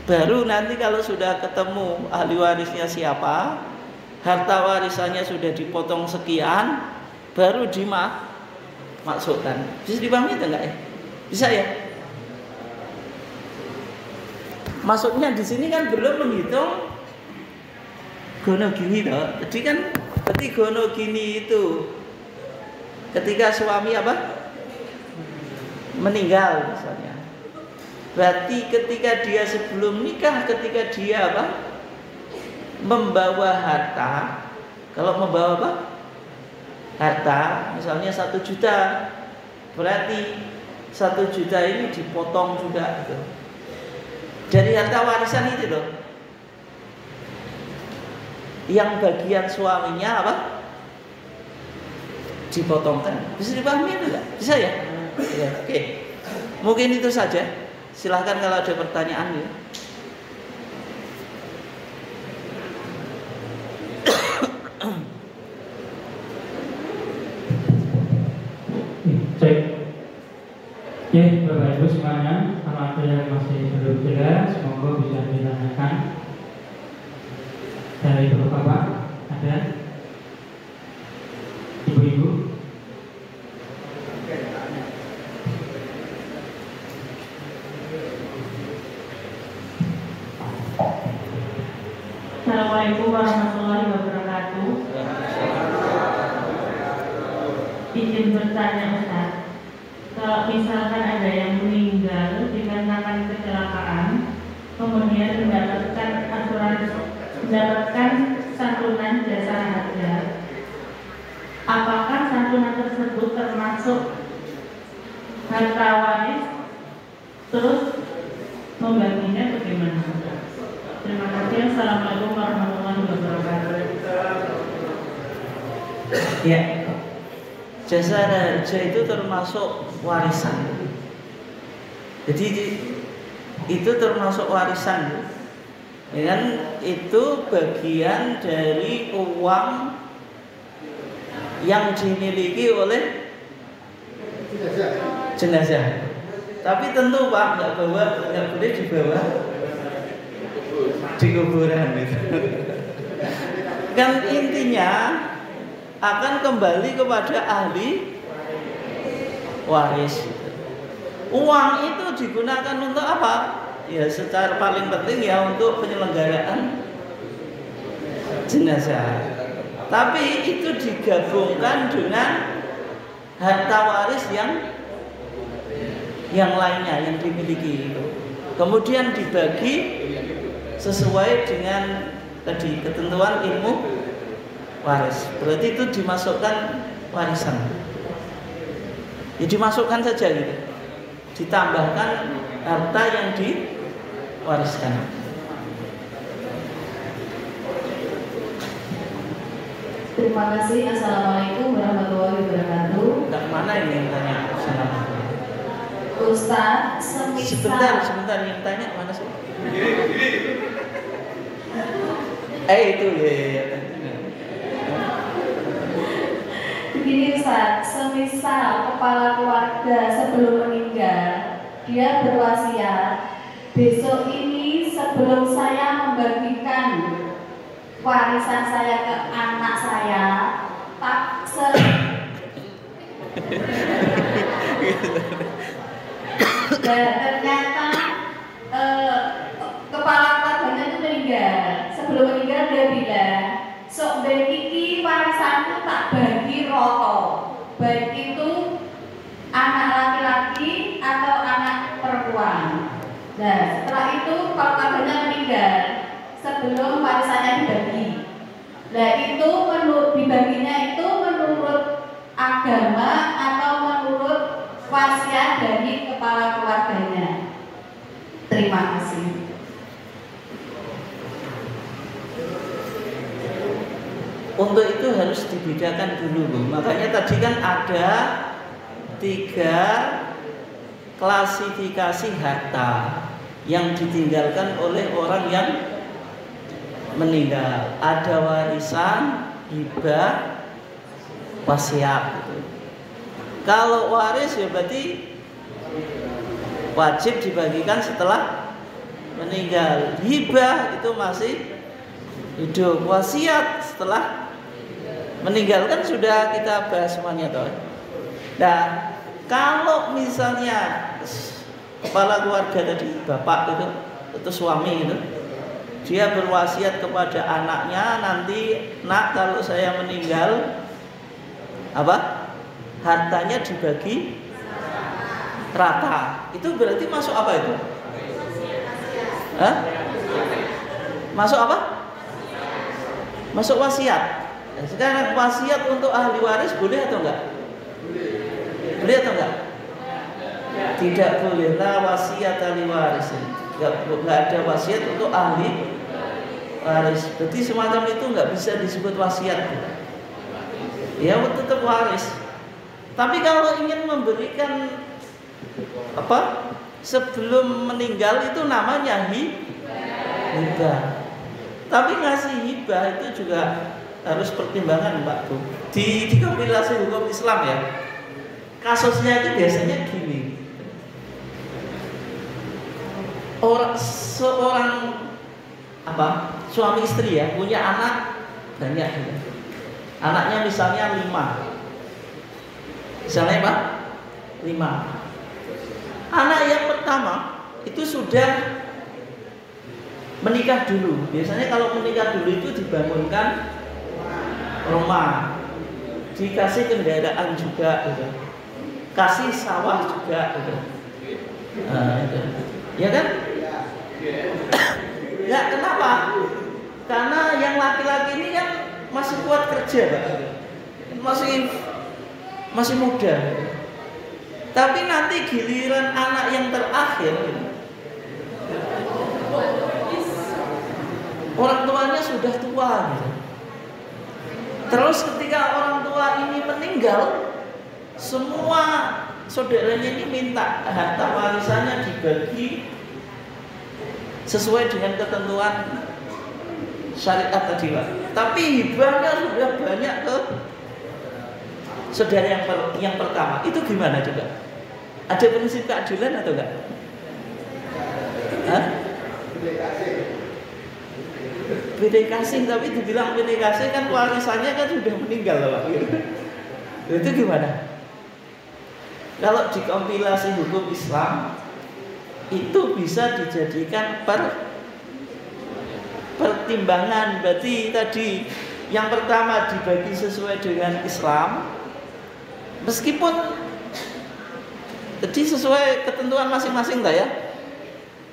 Baru nanti kalau sudah ketemu ahli warisnya siapa, harta warisannya sudah dipotong sekian, baru dimasukkan. Bisa dipahami itu enggak ya? Bisa ya? Maksudnya di sini kan belum menghitung gono gini toh. Jadi kan berarti gono gini itu ketika suami apa? Meninggal misalnya. Berarti ketika dia sebelum nikah, ketika dia apa? Membawa harta. Kalau membawa apa? Harta misalnya 1 juta, berarti 1 juta ini dipotong juga gitu. Dari harta warisan itu loh. Yang bagian suaminya apa? Dipotongkan. Bisa dipahami itu enggak? Bisa ya? Ya, oke. Mungkin itu saja. Silahkan kalau ada pertanyaan ya. Cek. Ya, Bapak Ibu semuanya, kalau ada yang masih belum jelas, semoga bisa ditanyakan. Dari Bapak, ada? Ibu-ibu? Assalamualaikum warahmatullahi wabarakatuh. Izin bertanya Ustaz, kalau misalkan ada yang meninggal dikarenakan kecelakaan, kemudian mendapatkan santunan jasa harga, apakah santunan tersebut termasuk harta waris? Terus membaginya bagaimana? Terima kasih. Assalamualaikum warahmatullahi wabarakatuh. Ya, jasa harja itu termasuk warisan. Jadi itu termasuk warisan, ya kan? Itu bagian dari uang yang dimiliki oleh jenazah. Tapi tentu Pak nggak boleh dibawa di kuburan gitu. Kan intinya akan kembali kepada ahli waris. Uang itu digunakan untuk apa? Ya secara paling penting ya untuk penyelenggaraan jenazah. Tapi itu digabungkan dengan harta waris yang lainnya yang dimiliki itu. Kemudian dibagi sesuai dengan tadi ketentuan ilmu waris. Berarti itu dimasukkan warisan. Ya dimasukkan saja gitu. Ditambahkan harta yang diwariskan. Terima kasih. Assalamualaikum warahmatullahi wabarakatuh. Enggak, mana ini yang tanya? Ustaz, Sebentar yang tanya mana sih? Itu ya. Begini Ustaz, semisal kepala keluarga sebelum meninggal dia berwasiat, besok ini sebelum saya membagikan warisan saya ke anak saya, dan ternyata kepala keluarganya itu meninggal. Sebelum meninggal dia bilang, sok ben iki warisanku tak bagi roto, baik itu anak laki-laki atau anak perempuan. Nah setelah itu kalau keluarganya meninggal sebelum warisannya dibagi, nah itu dibaginya itu menurut agama atau menurut wasiat dari kepala keluarganya. Terima kasih. Untuk itu harus dibedakan dulu. Makanya tadi kan ada 3 klasifikasi harta yang ditinggalkan oleh orang yang meninggal. Ada warisan, hibah, wasiat. Kalau waris ya berarti wajib dibagikan setelah meninggal. Hibah itu masih hidup. Wasiat setelah meninggal kan sudah kita bahas semuanya toh. Nah, kalau misalnya kepala keluarga tadi, bapak itu atau suami itu, dia berwasiat kepada anaknya, nanti nak kalau saya meninggal apa? Hartanya dibagi rata. Itu berarti masuk apa itu? Hah? Masuk apa? Masuk wasiat. Nah, sekarang wasiat untuk ahli waris boleh atau enggak? Boleh atau enggak? Tidak boleh. La wasiat ahli waris. Enggak ada wasiat untuk ahli waris. Berarti semacam itu enggak bisa disebut wasiat. Ya tetap waris. Tapi kalau ingin memberikan apa? Sebelum meninggal itu namanya hibah. Tapi ngasih hibah itu juga harus pertimbangan Pak Bu. Di kompilasi hukum Islam ya. Kasusnya itu biasanya gini. Seorang apa? Suami istri ya, punya anak banyak ya. Anaknya misalnya 5. Misalnya Pak 5. Anak yang pertama itu sudah menikah dulu. Biasanya kalau menikah dulu itu dibangunkan rumah, dikasih kendaraan juga, gitu. Kasih sawah juga, gitu. Gitu. Ya kan? Ya kenapa? Karena yang laki-laki ini kan masih kuat kerja, Pak. Masih muda. Tapi nanti giliran anak yang terakhir, orang tuanya sudah tua gitu. Terus ketika orang tua ini meninggal, semua saudaranya ini minta harta warisannya dibagi sesuai dengan ketentuan syariat tadi Pak. Tapi hibahnya sudah banyak ke saudara yang pertama. Itu gimana juga? Ada prinsip keadilan atau enggak? Hah? Beda kasih, tapi dibilang beda kasih kan warisannya kan sudah meninggal Pak. Itu gimana? Kalau dikompilasi hukum Islam itu bisa dijadikan pertimbangan. Berarti tadi yang pertama dibagi sesuai dengan Islam, meskipun Jadi sesuai ketentuan masing-masing lah ya.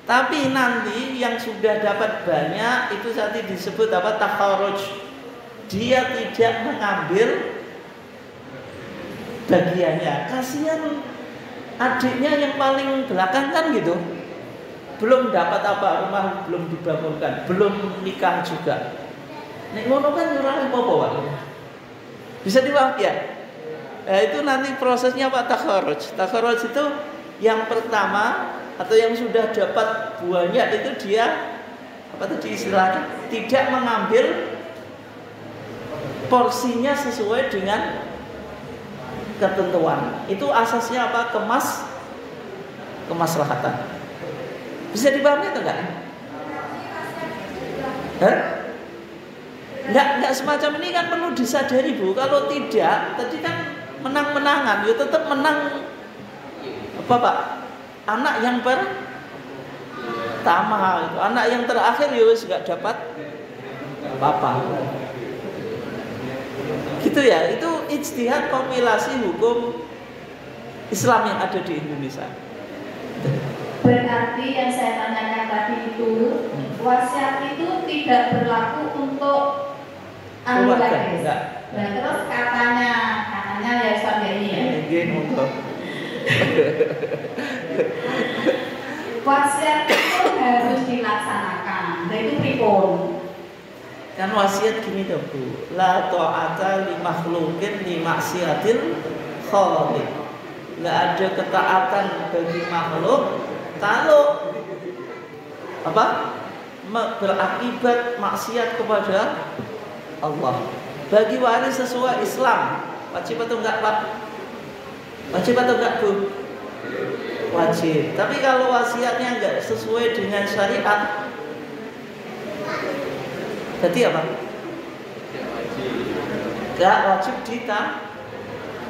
Tapi nanti yang sudah dapat banyak itu tadi disebut apa, takharuj. Dia tidak mengambil bagiannya. Kasihan adiknya yang paling belakang kan gitu. Belum dapat apa, rumah belum dibangunkan, belum nikah juga. Nek ngono kan ora apa-apa, Pak. Bisa dipahami ya? Nah, itu nanti prosesnya Pak, takharuj. Takharuj itu yang pertama atau yang sudah dapat buahnya itu dia apa tadi istilahnya, tidak mengambil porsinya sesuai dengan ketentuan. Itu asasnya apa? Kemaslahatan. Bisa dipahami atau enggak? Enggak semacam ini kan perlu disadari Bu. Kalau tidak, tadi kan menang-menangan, ya tetap menang apa Pak? Anak yang pertama itu, anak yang terakhir ya wis enggak dapat apa-apa. Gitu ya, itu ijtihad kompilasi hukum Islam yang ada di Indonesia. Berarti yang saya tanyakan tadi itu wasiat itu tidak berlaku untuk anggota desa. Nah terus katanya ya Ustaz ini ya. Wasiat itu harus dilaksanakan. Nah itu pripun? Kan wasiat gini dong Bu, la ta'ata li makhluqin li maksiatil khaliq. Enggak ada ketaatan bagi makhluk kalau apa? Berakibat maksiat kepada Allah. Bagi waris sesuai Islam, wajib atau enggak Pak? Wajib atau enggak Bu? Wajib. Tapi kalau wasiatnya enggak sesuai dengan syariat, berarti apa? Enggak wajib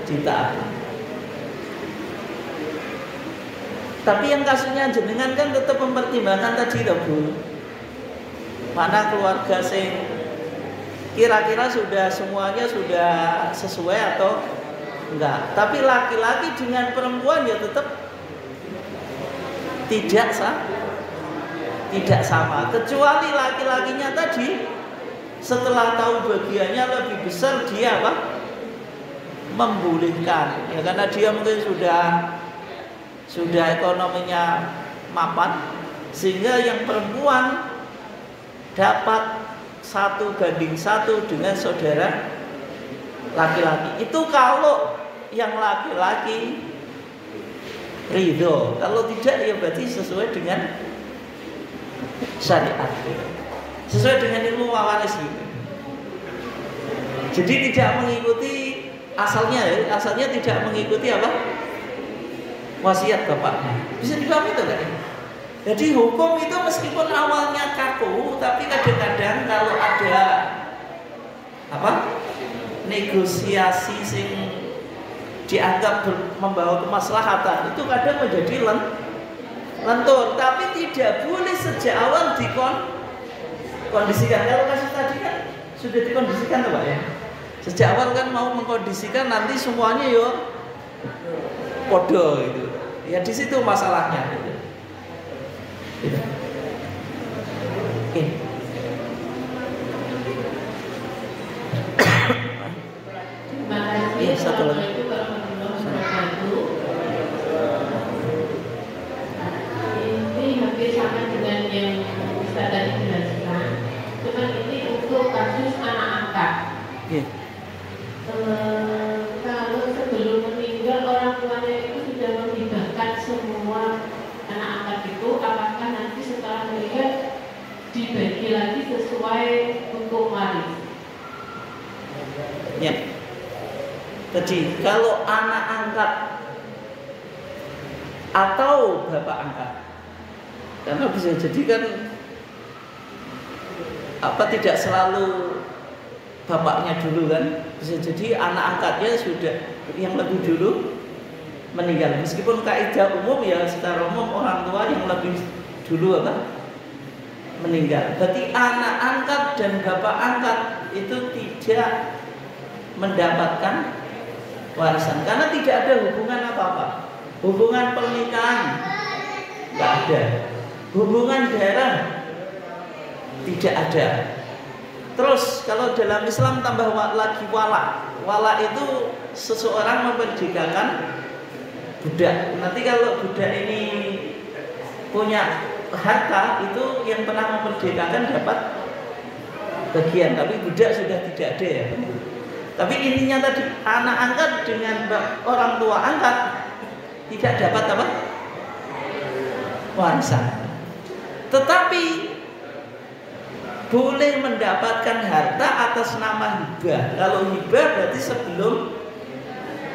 ditaati. Tapi yang kasusnya jenengan kan tetap mempertimbangkan tadi loh Bu. Mana keluarga sing kira-kira sudah semuanya sudah sesuai atau enggak. Tapi laki-laki dengan perempuan ya tetap tidak sama. Kecuali laki-lakinya tadi setelah tahu bagiannya lebih besar dia apa? Membolehkan. Ya karena dia mungkin sudah ekonominya mapan, sehingga yang perempuan dapat 1:1 dengan saudara laki-laki. Itu kalau yang laki-laki ridho, kalau tidak ya berarti sesuai dengan syariat, sesuai dengan ilmu wawaris gitu. Jadi tidak mengikuti asalnya tidak mengikuti apa? Wasiat bapaknya. Bisa dipahami itu kan? Jadi hukum itu meskipun awalnya kaku, tapi kadang-kadang kalau ada apa? Negosiasi sing dianggap membawa kemaslahatan, itu kadang menjadi lentur. Tapi tidak boleh sejak awal dikondisikan. Kalau kasus tadi kan sudah dikondisikan Pak ya. Sejak awal kan mau mengkondisikan nanti semuanya yo podo itu. Ya di situ masalahnya. Gitu. Oke. Terima kasih. Ya, satu lagi. Ini hampir sama dengan yang Ustaz tadi jelaskan. Cuman ini untuk kasus anak angkat. Yeah. Kalau sebelum meninggal orang tuanya itu sudah menghibahkan semua anak angkat itu, apakah nanti setelah meninggal dibagi lagi sesuai hukum waris? Ya. Jadi kalau anak angkat atau bapak angkat, karena bisa jadi kan apa tidak selalu bapaknya dulu kan, bisa jadi anak angkatnya sudah yang lebih dulu meninggal. Meskipun kaidah umum ya secara umum orang tua yang lebih dulu apa meninggal. Berarti anak angkat dan bapak angkat itu tidak mendapatkan warisan karena tidak ada hubungan apa-apa. Hubungan pernikahan nggak ada. Hubungan darah tidak ada. Terus kalau dalam Islam tambah lagi wala. Wala itu seseorang memperdagangkan budak. Nanti kalau budak ini punya harta, itu yang pernah memperdagangkan dapat bagian. Tapi budak sudah tidak ada ya. Tapi intinya tadi anak angkat dengan orang tua angkat tidak dapat apa? Warisan. Tetapi boleh mendapatkan harta atas nama hibah. Kalau hibah berarti sebelum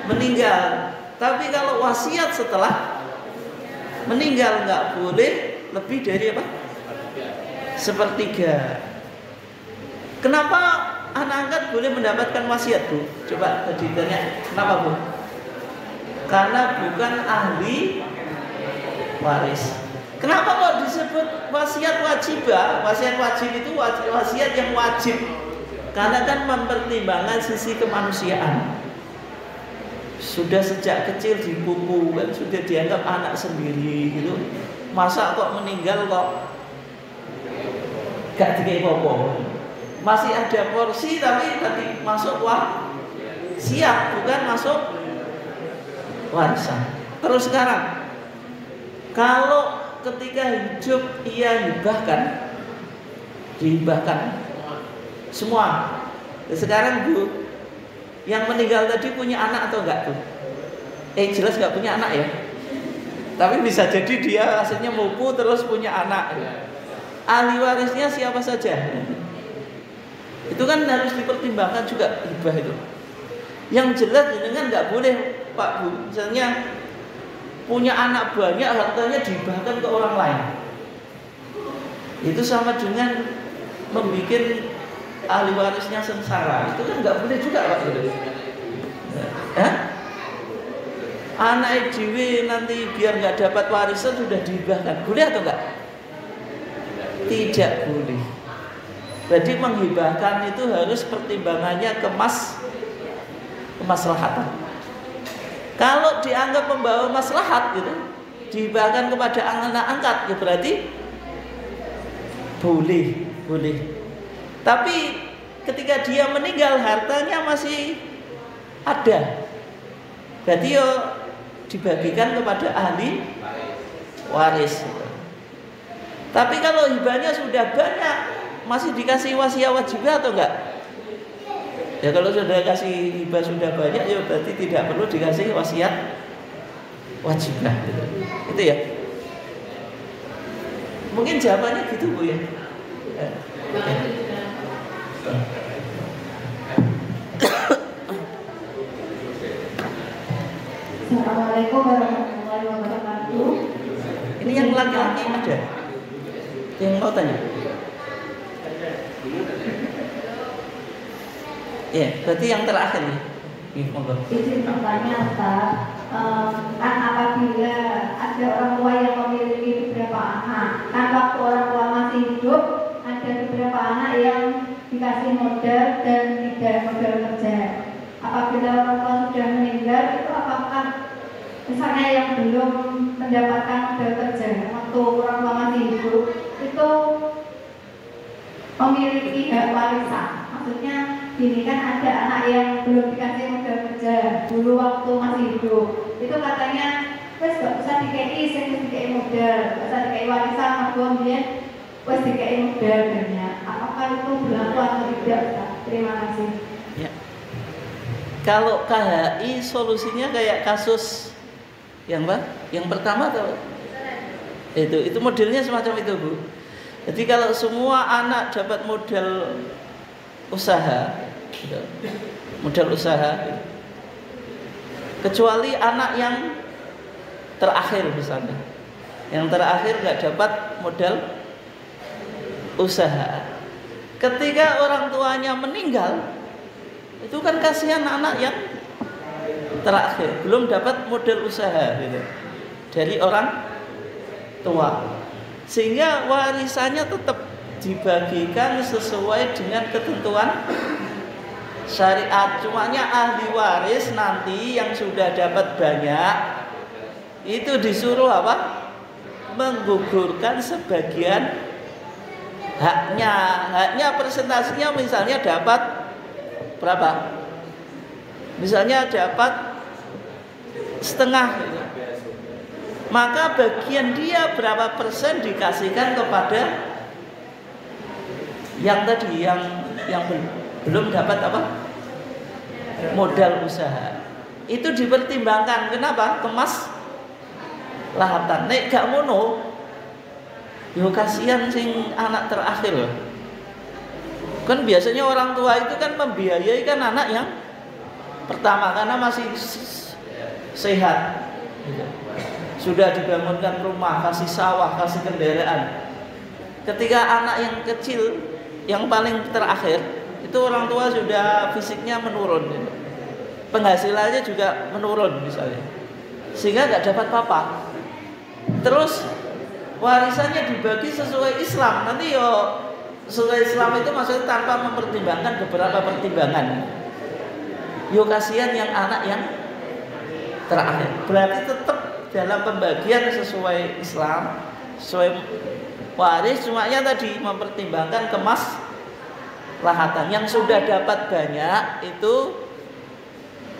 meninggal. Tapi kalau wasiat setelah meninggal nggak boleh lebih dari apa? Sepertiga. Kenapa anak angkat boleh mendapatkan wasiat, Bu? Coba tadi tanya, kenapa, Bu? Karena bukan ahli waris. Kenapa kok disebut wasiat wajibah? Wasiat wajib itu wasiat yang wajib. Karena kan mempertimbangkan sisi kemanusiaan. Sudah sejak kecil dipupu kan, sudah dianggap anak sendiri gitu. Masa kok meninggal kok gak dikai apa-apa. Masih ada porsi tapi tadi masuk siap, bukan masuk warisan. Terus sekarang kalau ketika hidup ia dihibahkan semua. Sekarang Bu, yang meninggal tadi punya anak atau enggak tuh? Jelas enggak punya anak ya. Tapi bisa jadi dia asalnya mupu terus punya anak. Ahli warisnya siapa saja? Itu kan harus dipertimbangkan juga hibah itu. Yang jelas dengan enggak boleh Pak Bu, misalnya punya anak banyak, hartanya dihibahkan ke orang lain. Itu sama dengan membuat ahli warisnya sengsara. Itu kan nggak boleh juga Pak. Anak dewe nanti biar nggak dapat warisan sudah dihibahkan, boleh atau enggak? Tidak boleh. Jadi menghibahkan itu harus pertimbangannya kemaslahatan. Kalau dianggap membawa maslahat gitu, dihibahkan kepada anak angkat, ya berarti boleh. Tapi ketika dia meninggal hartanya masih ada, berarti yo dibagikan kepada ahli waris. Tapi kalau hibahnya sudah banyak, masih dikasih wasiat wajibah atau enggak? Ya kalau sudah kasih hibah sudah banyak, ya berarti tidak perlu dikasih wasiat wajibah. Itu ya. Mungkin jawabannya gitu Bu ya. Assalamualaikum warahmatullahi wabarakatuh. Ini yang laki-laki ada yang mau tanya? Ya, berarti yang terakhir ya. Izin bertanya, Ustaz. Kan apabila ada orang tua yang memiliki beberapa anak, kan waktu orang tua masih hidup ada beberapa anak yang dikasih modal dan tidak modal kerja. Apabila orang tua sudah meninggal, itu apakah misalnya yang belum mendapatkan modal kerja waktu orang tua masih hidup itu memiliki hak warisan? Maksudnya ini kan ada anak yang belum dikasih modal kerja dulu waktu masih hidup, itu katanya wes gak usah dikei, saya dikei modal, gak usah dikei warisan, aku dia wes dikei modal banyak. Apakah itu berlaku atau tidak? Terima kasih. Ya. Kalau KHI solusinya kayak kasus yang pertama atau itu modelnya semacam itu Bu. Jadi kalau semua anak dapat modal usaha, kecuali anak yang terakhir misalnya, yang terakhir nggak dapat modal usaha. Ketika orang tuanya meninggal, itu kan kasihan anak yang terakhir belum dapat modal usaha gitu, dari orang tua, sehingga warisannya tetap dibagikan sesuai dengan ketentuan syariat. Cumanya ahli waris nanti yang sudah dapat banyak itu disuruh apa? Menggugurkan sebagian haknya presentasinya misalnya dapat berapa? Misalnya dapat setengah gitu. Maka bagian dia berapa persen dikasihkan kepada yang tadi yang belum dapat apa? Modal usaha. Itu dipertimbangkan. Kenapa? Kemas lahatan. Nek gak ngono, yo kasihan sing anak terakhir loh. Kan biasanya orang tua itu kan membiayai kan anak yang pertama karena masih sehat. Sudah dibangunkan rumah, kasih sawah, kasih kendaraan. Ketika anak yang kecil, yang paling terakhir, itu orang tua sudah fisiknya menurun, penghasilannya juga menurun misalnya, sehingga nggak dapat apa-apa. Terus warisannya dibagi sesuai Islam. Nanti yo sesuai Islam itu maksudnya tanpa mempertimbangkan beberapa pertimbangan. Yo kasihan yang anak yang terakhir. Berarti tetap dalam pembagian sesuai Islam, sesuai waris, cumanya tadi mempertimbangkan kemaslahatan. Yang sudah dapat banyak itu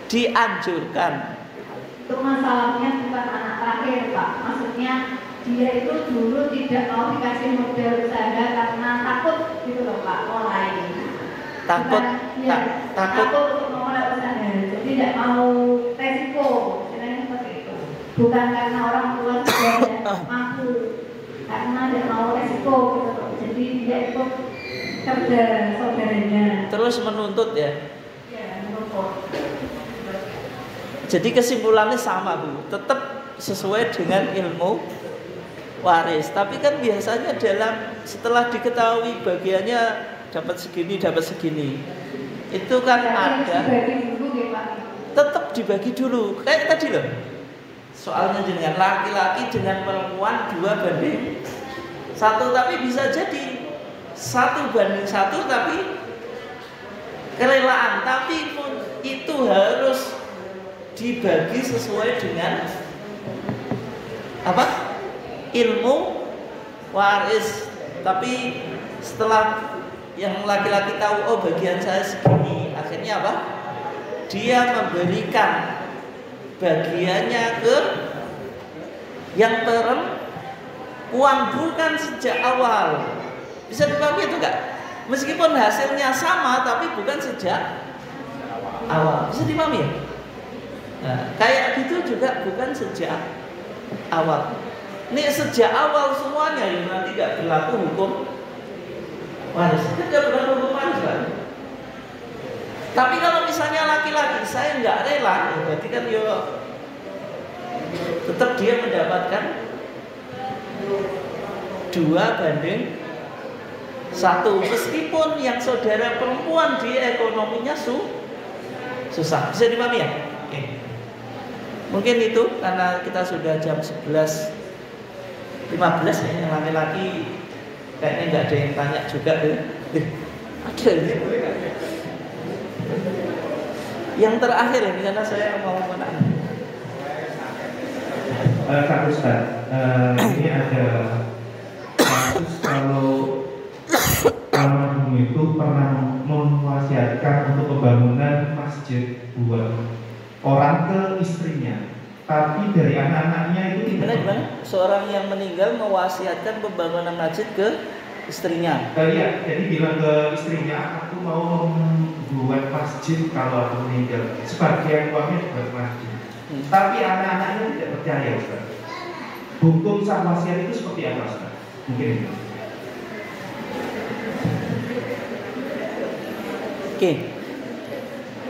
dianjurkan. Itu masalahnya bukan anak terakhir, Pak. Maksudnya dia itu dulu tidak mau dikasih modal usaha karena takut gitu loh, Pak, mulai. Takut untuk memulai usaha. Jadi tidak mau resiko, istilahnya seperti itu. Bukan karena orang tua sudah mampu, karena tidak mau resiko gitu loh. Jadi dia ikut kerja saudaranya. Terus menuntut ya. Ya, menuntut. Jadi kesimpulannya sama Bu, tetap sesuai dengan ilmu waris. Tapi kan biasanya setelah diketahui bagiannya dapat segini, itu kan ada. Tetap dibagi dulu, kayak tadi loh. Soalnya dengan laki-laki dengan perempuan 2:1, tapi bisa jadi 1:1 tapi kerelaan, tapi itu harus dibagi sesuai dengan apa? Ilmu waris. Tapi setelah yang laki-laki tahu, oh bagian saya segini, akhirnya apa? Dia memberikan bagiannya ke yang perempuan, bukan sejak awal. Bisa dipahami itu enggak? Meskipun hasilnya sama tapi bukan sejak awal. Bisa dipahami ya? Nah, kayak gitu juga bukan sejak awal. Ini sejak awal semuanya yang nanti tidak berlaku hukum waris. Tidak berlaku hukum waris kan? Tapi kalau misalnya laki-laki saya nggak rela, ya berarti kan yo tetap dia mendapatkan 2:1, meskipun yang saudara perempuan dia ekonominya susah. Bisa dipahami ya? Oke. Mungkin itu karena kita sudah jam 11:15 ya, yang laki-laki kayaknya nggak ada yang tanya juga deh. Ada ini. Yang terakhir ini karena saya mau menanya. Kak Ustaz, ini ada kasus kalau almarhum itu pernah mewasiatkan untuk pembangunan masjid buat orang ke istrinya, tapi dari anak-anaknya itu Gimana? Seorang yang meninggal mewasiatkan pembangunan masjid ke istrinya. Iya, jadi bilang ke istrinya, aku mau membuat masjid kalau aku meninggal, sebagian uangnya buat masjid. Tapi anak-anaknya tidak percaya, Ustaz. Hukum sah wasiat itu seperti apa, Ustaz? Mungkin itu. Oke.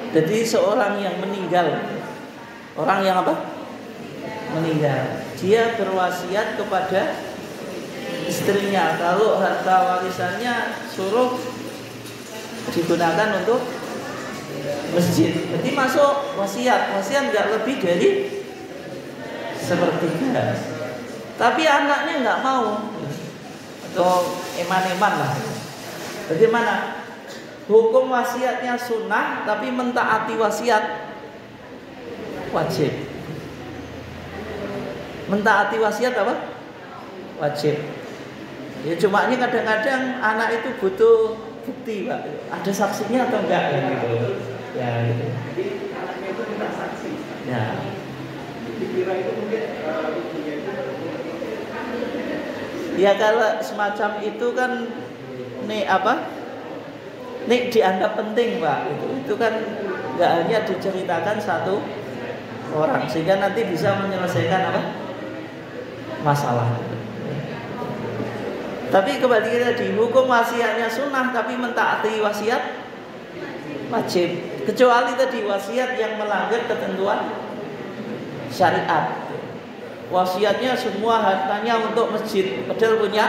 Jadi seorang yang meninggal, orang yang apa? Meninggal, dia berwasiat kepada istrinya kalau harta warisannya suruh digunakan untuk masjid. Jadi masuk wasiat nggak lebih dari 1/3. Tapi anaknya nggak mau, atau eman-eman lah. Bagaimana? Hukum wasiatnya sunnah, tapi mentaati wasiat wajib. Mentaati wasiat apa? Wajib. Ya cuma ini kadang-kadang anak itu butuh bukti, Pak. Ada saksinya atau enggak ya gitu. Ya gitu. Jadi anaknya itu minta saksi. Ya. Dikira itu mungkin ibunya itu. Ya kalau semacam itu kan nih apa? Nih dianggap penting, Pak. Itu kan enggak hanya diceritakan satu orang sehingga nanti bisa menyelesaikan apa? Masalah. Tapi kembali kita di hukum wasiatnya sunnah tapi mentaati wasiat wajib. Kecuali tadi wasiat yang melanggar ketentuan syariat. Wasiatnya semua hartanya untuk masjid, padahal punya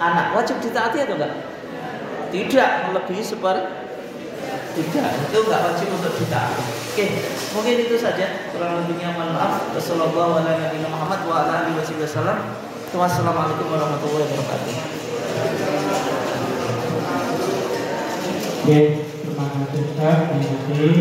anak, wajib ditaati atau enggak? Tidak, melebihi tidak, itu enggak wajib untuk ditaati. Oke, mungkin itu saja. Kurang lebihnya mohon maaf. Wassalamualaikum warahmatullahi wabarakatuh. Wassalamualaikum warahmatullahi wabarakatuh. Oke, terima kasih Ustaz. Terima kasih.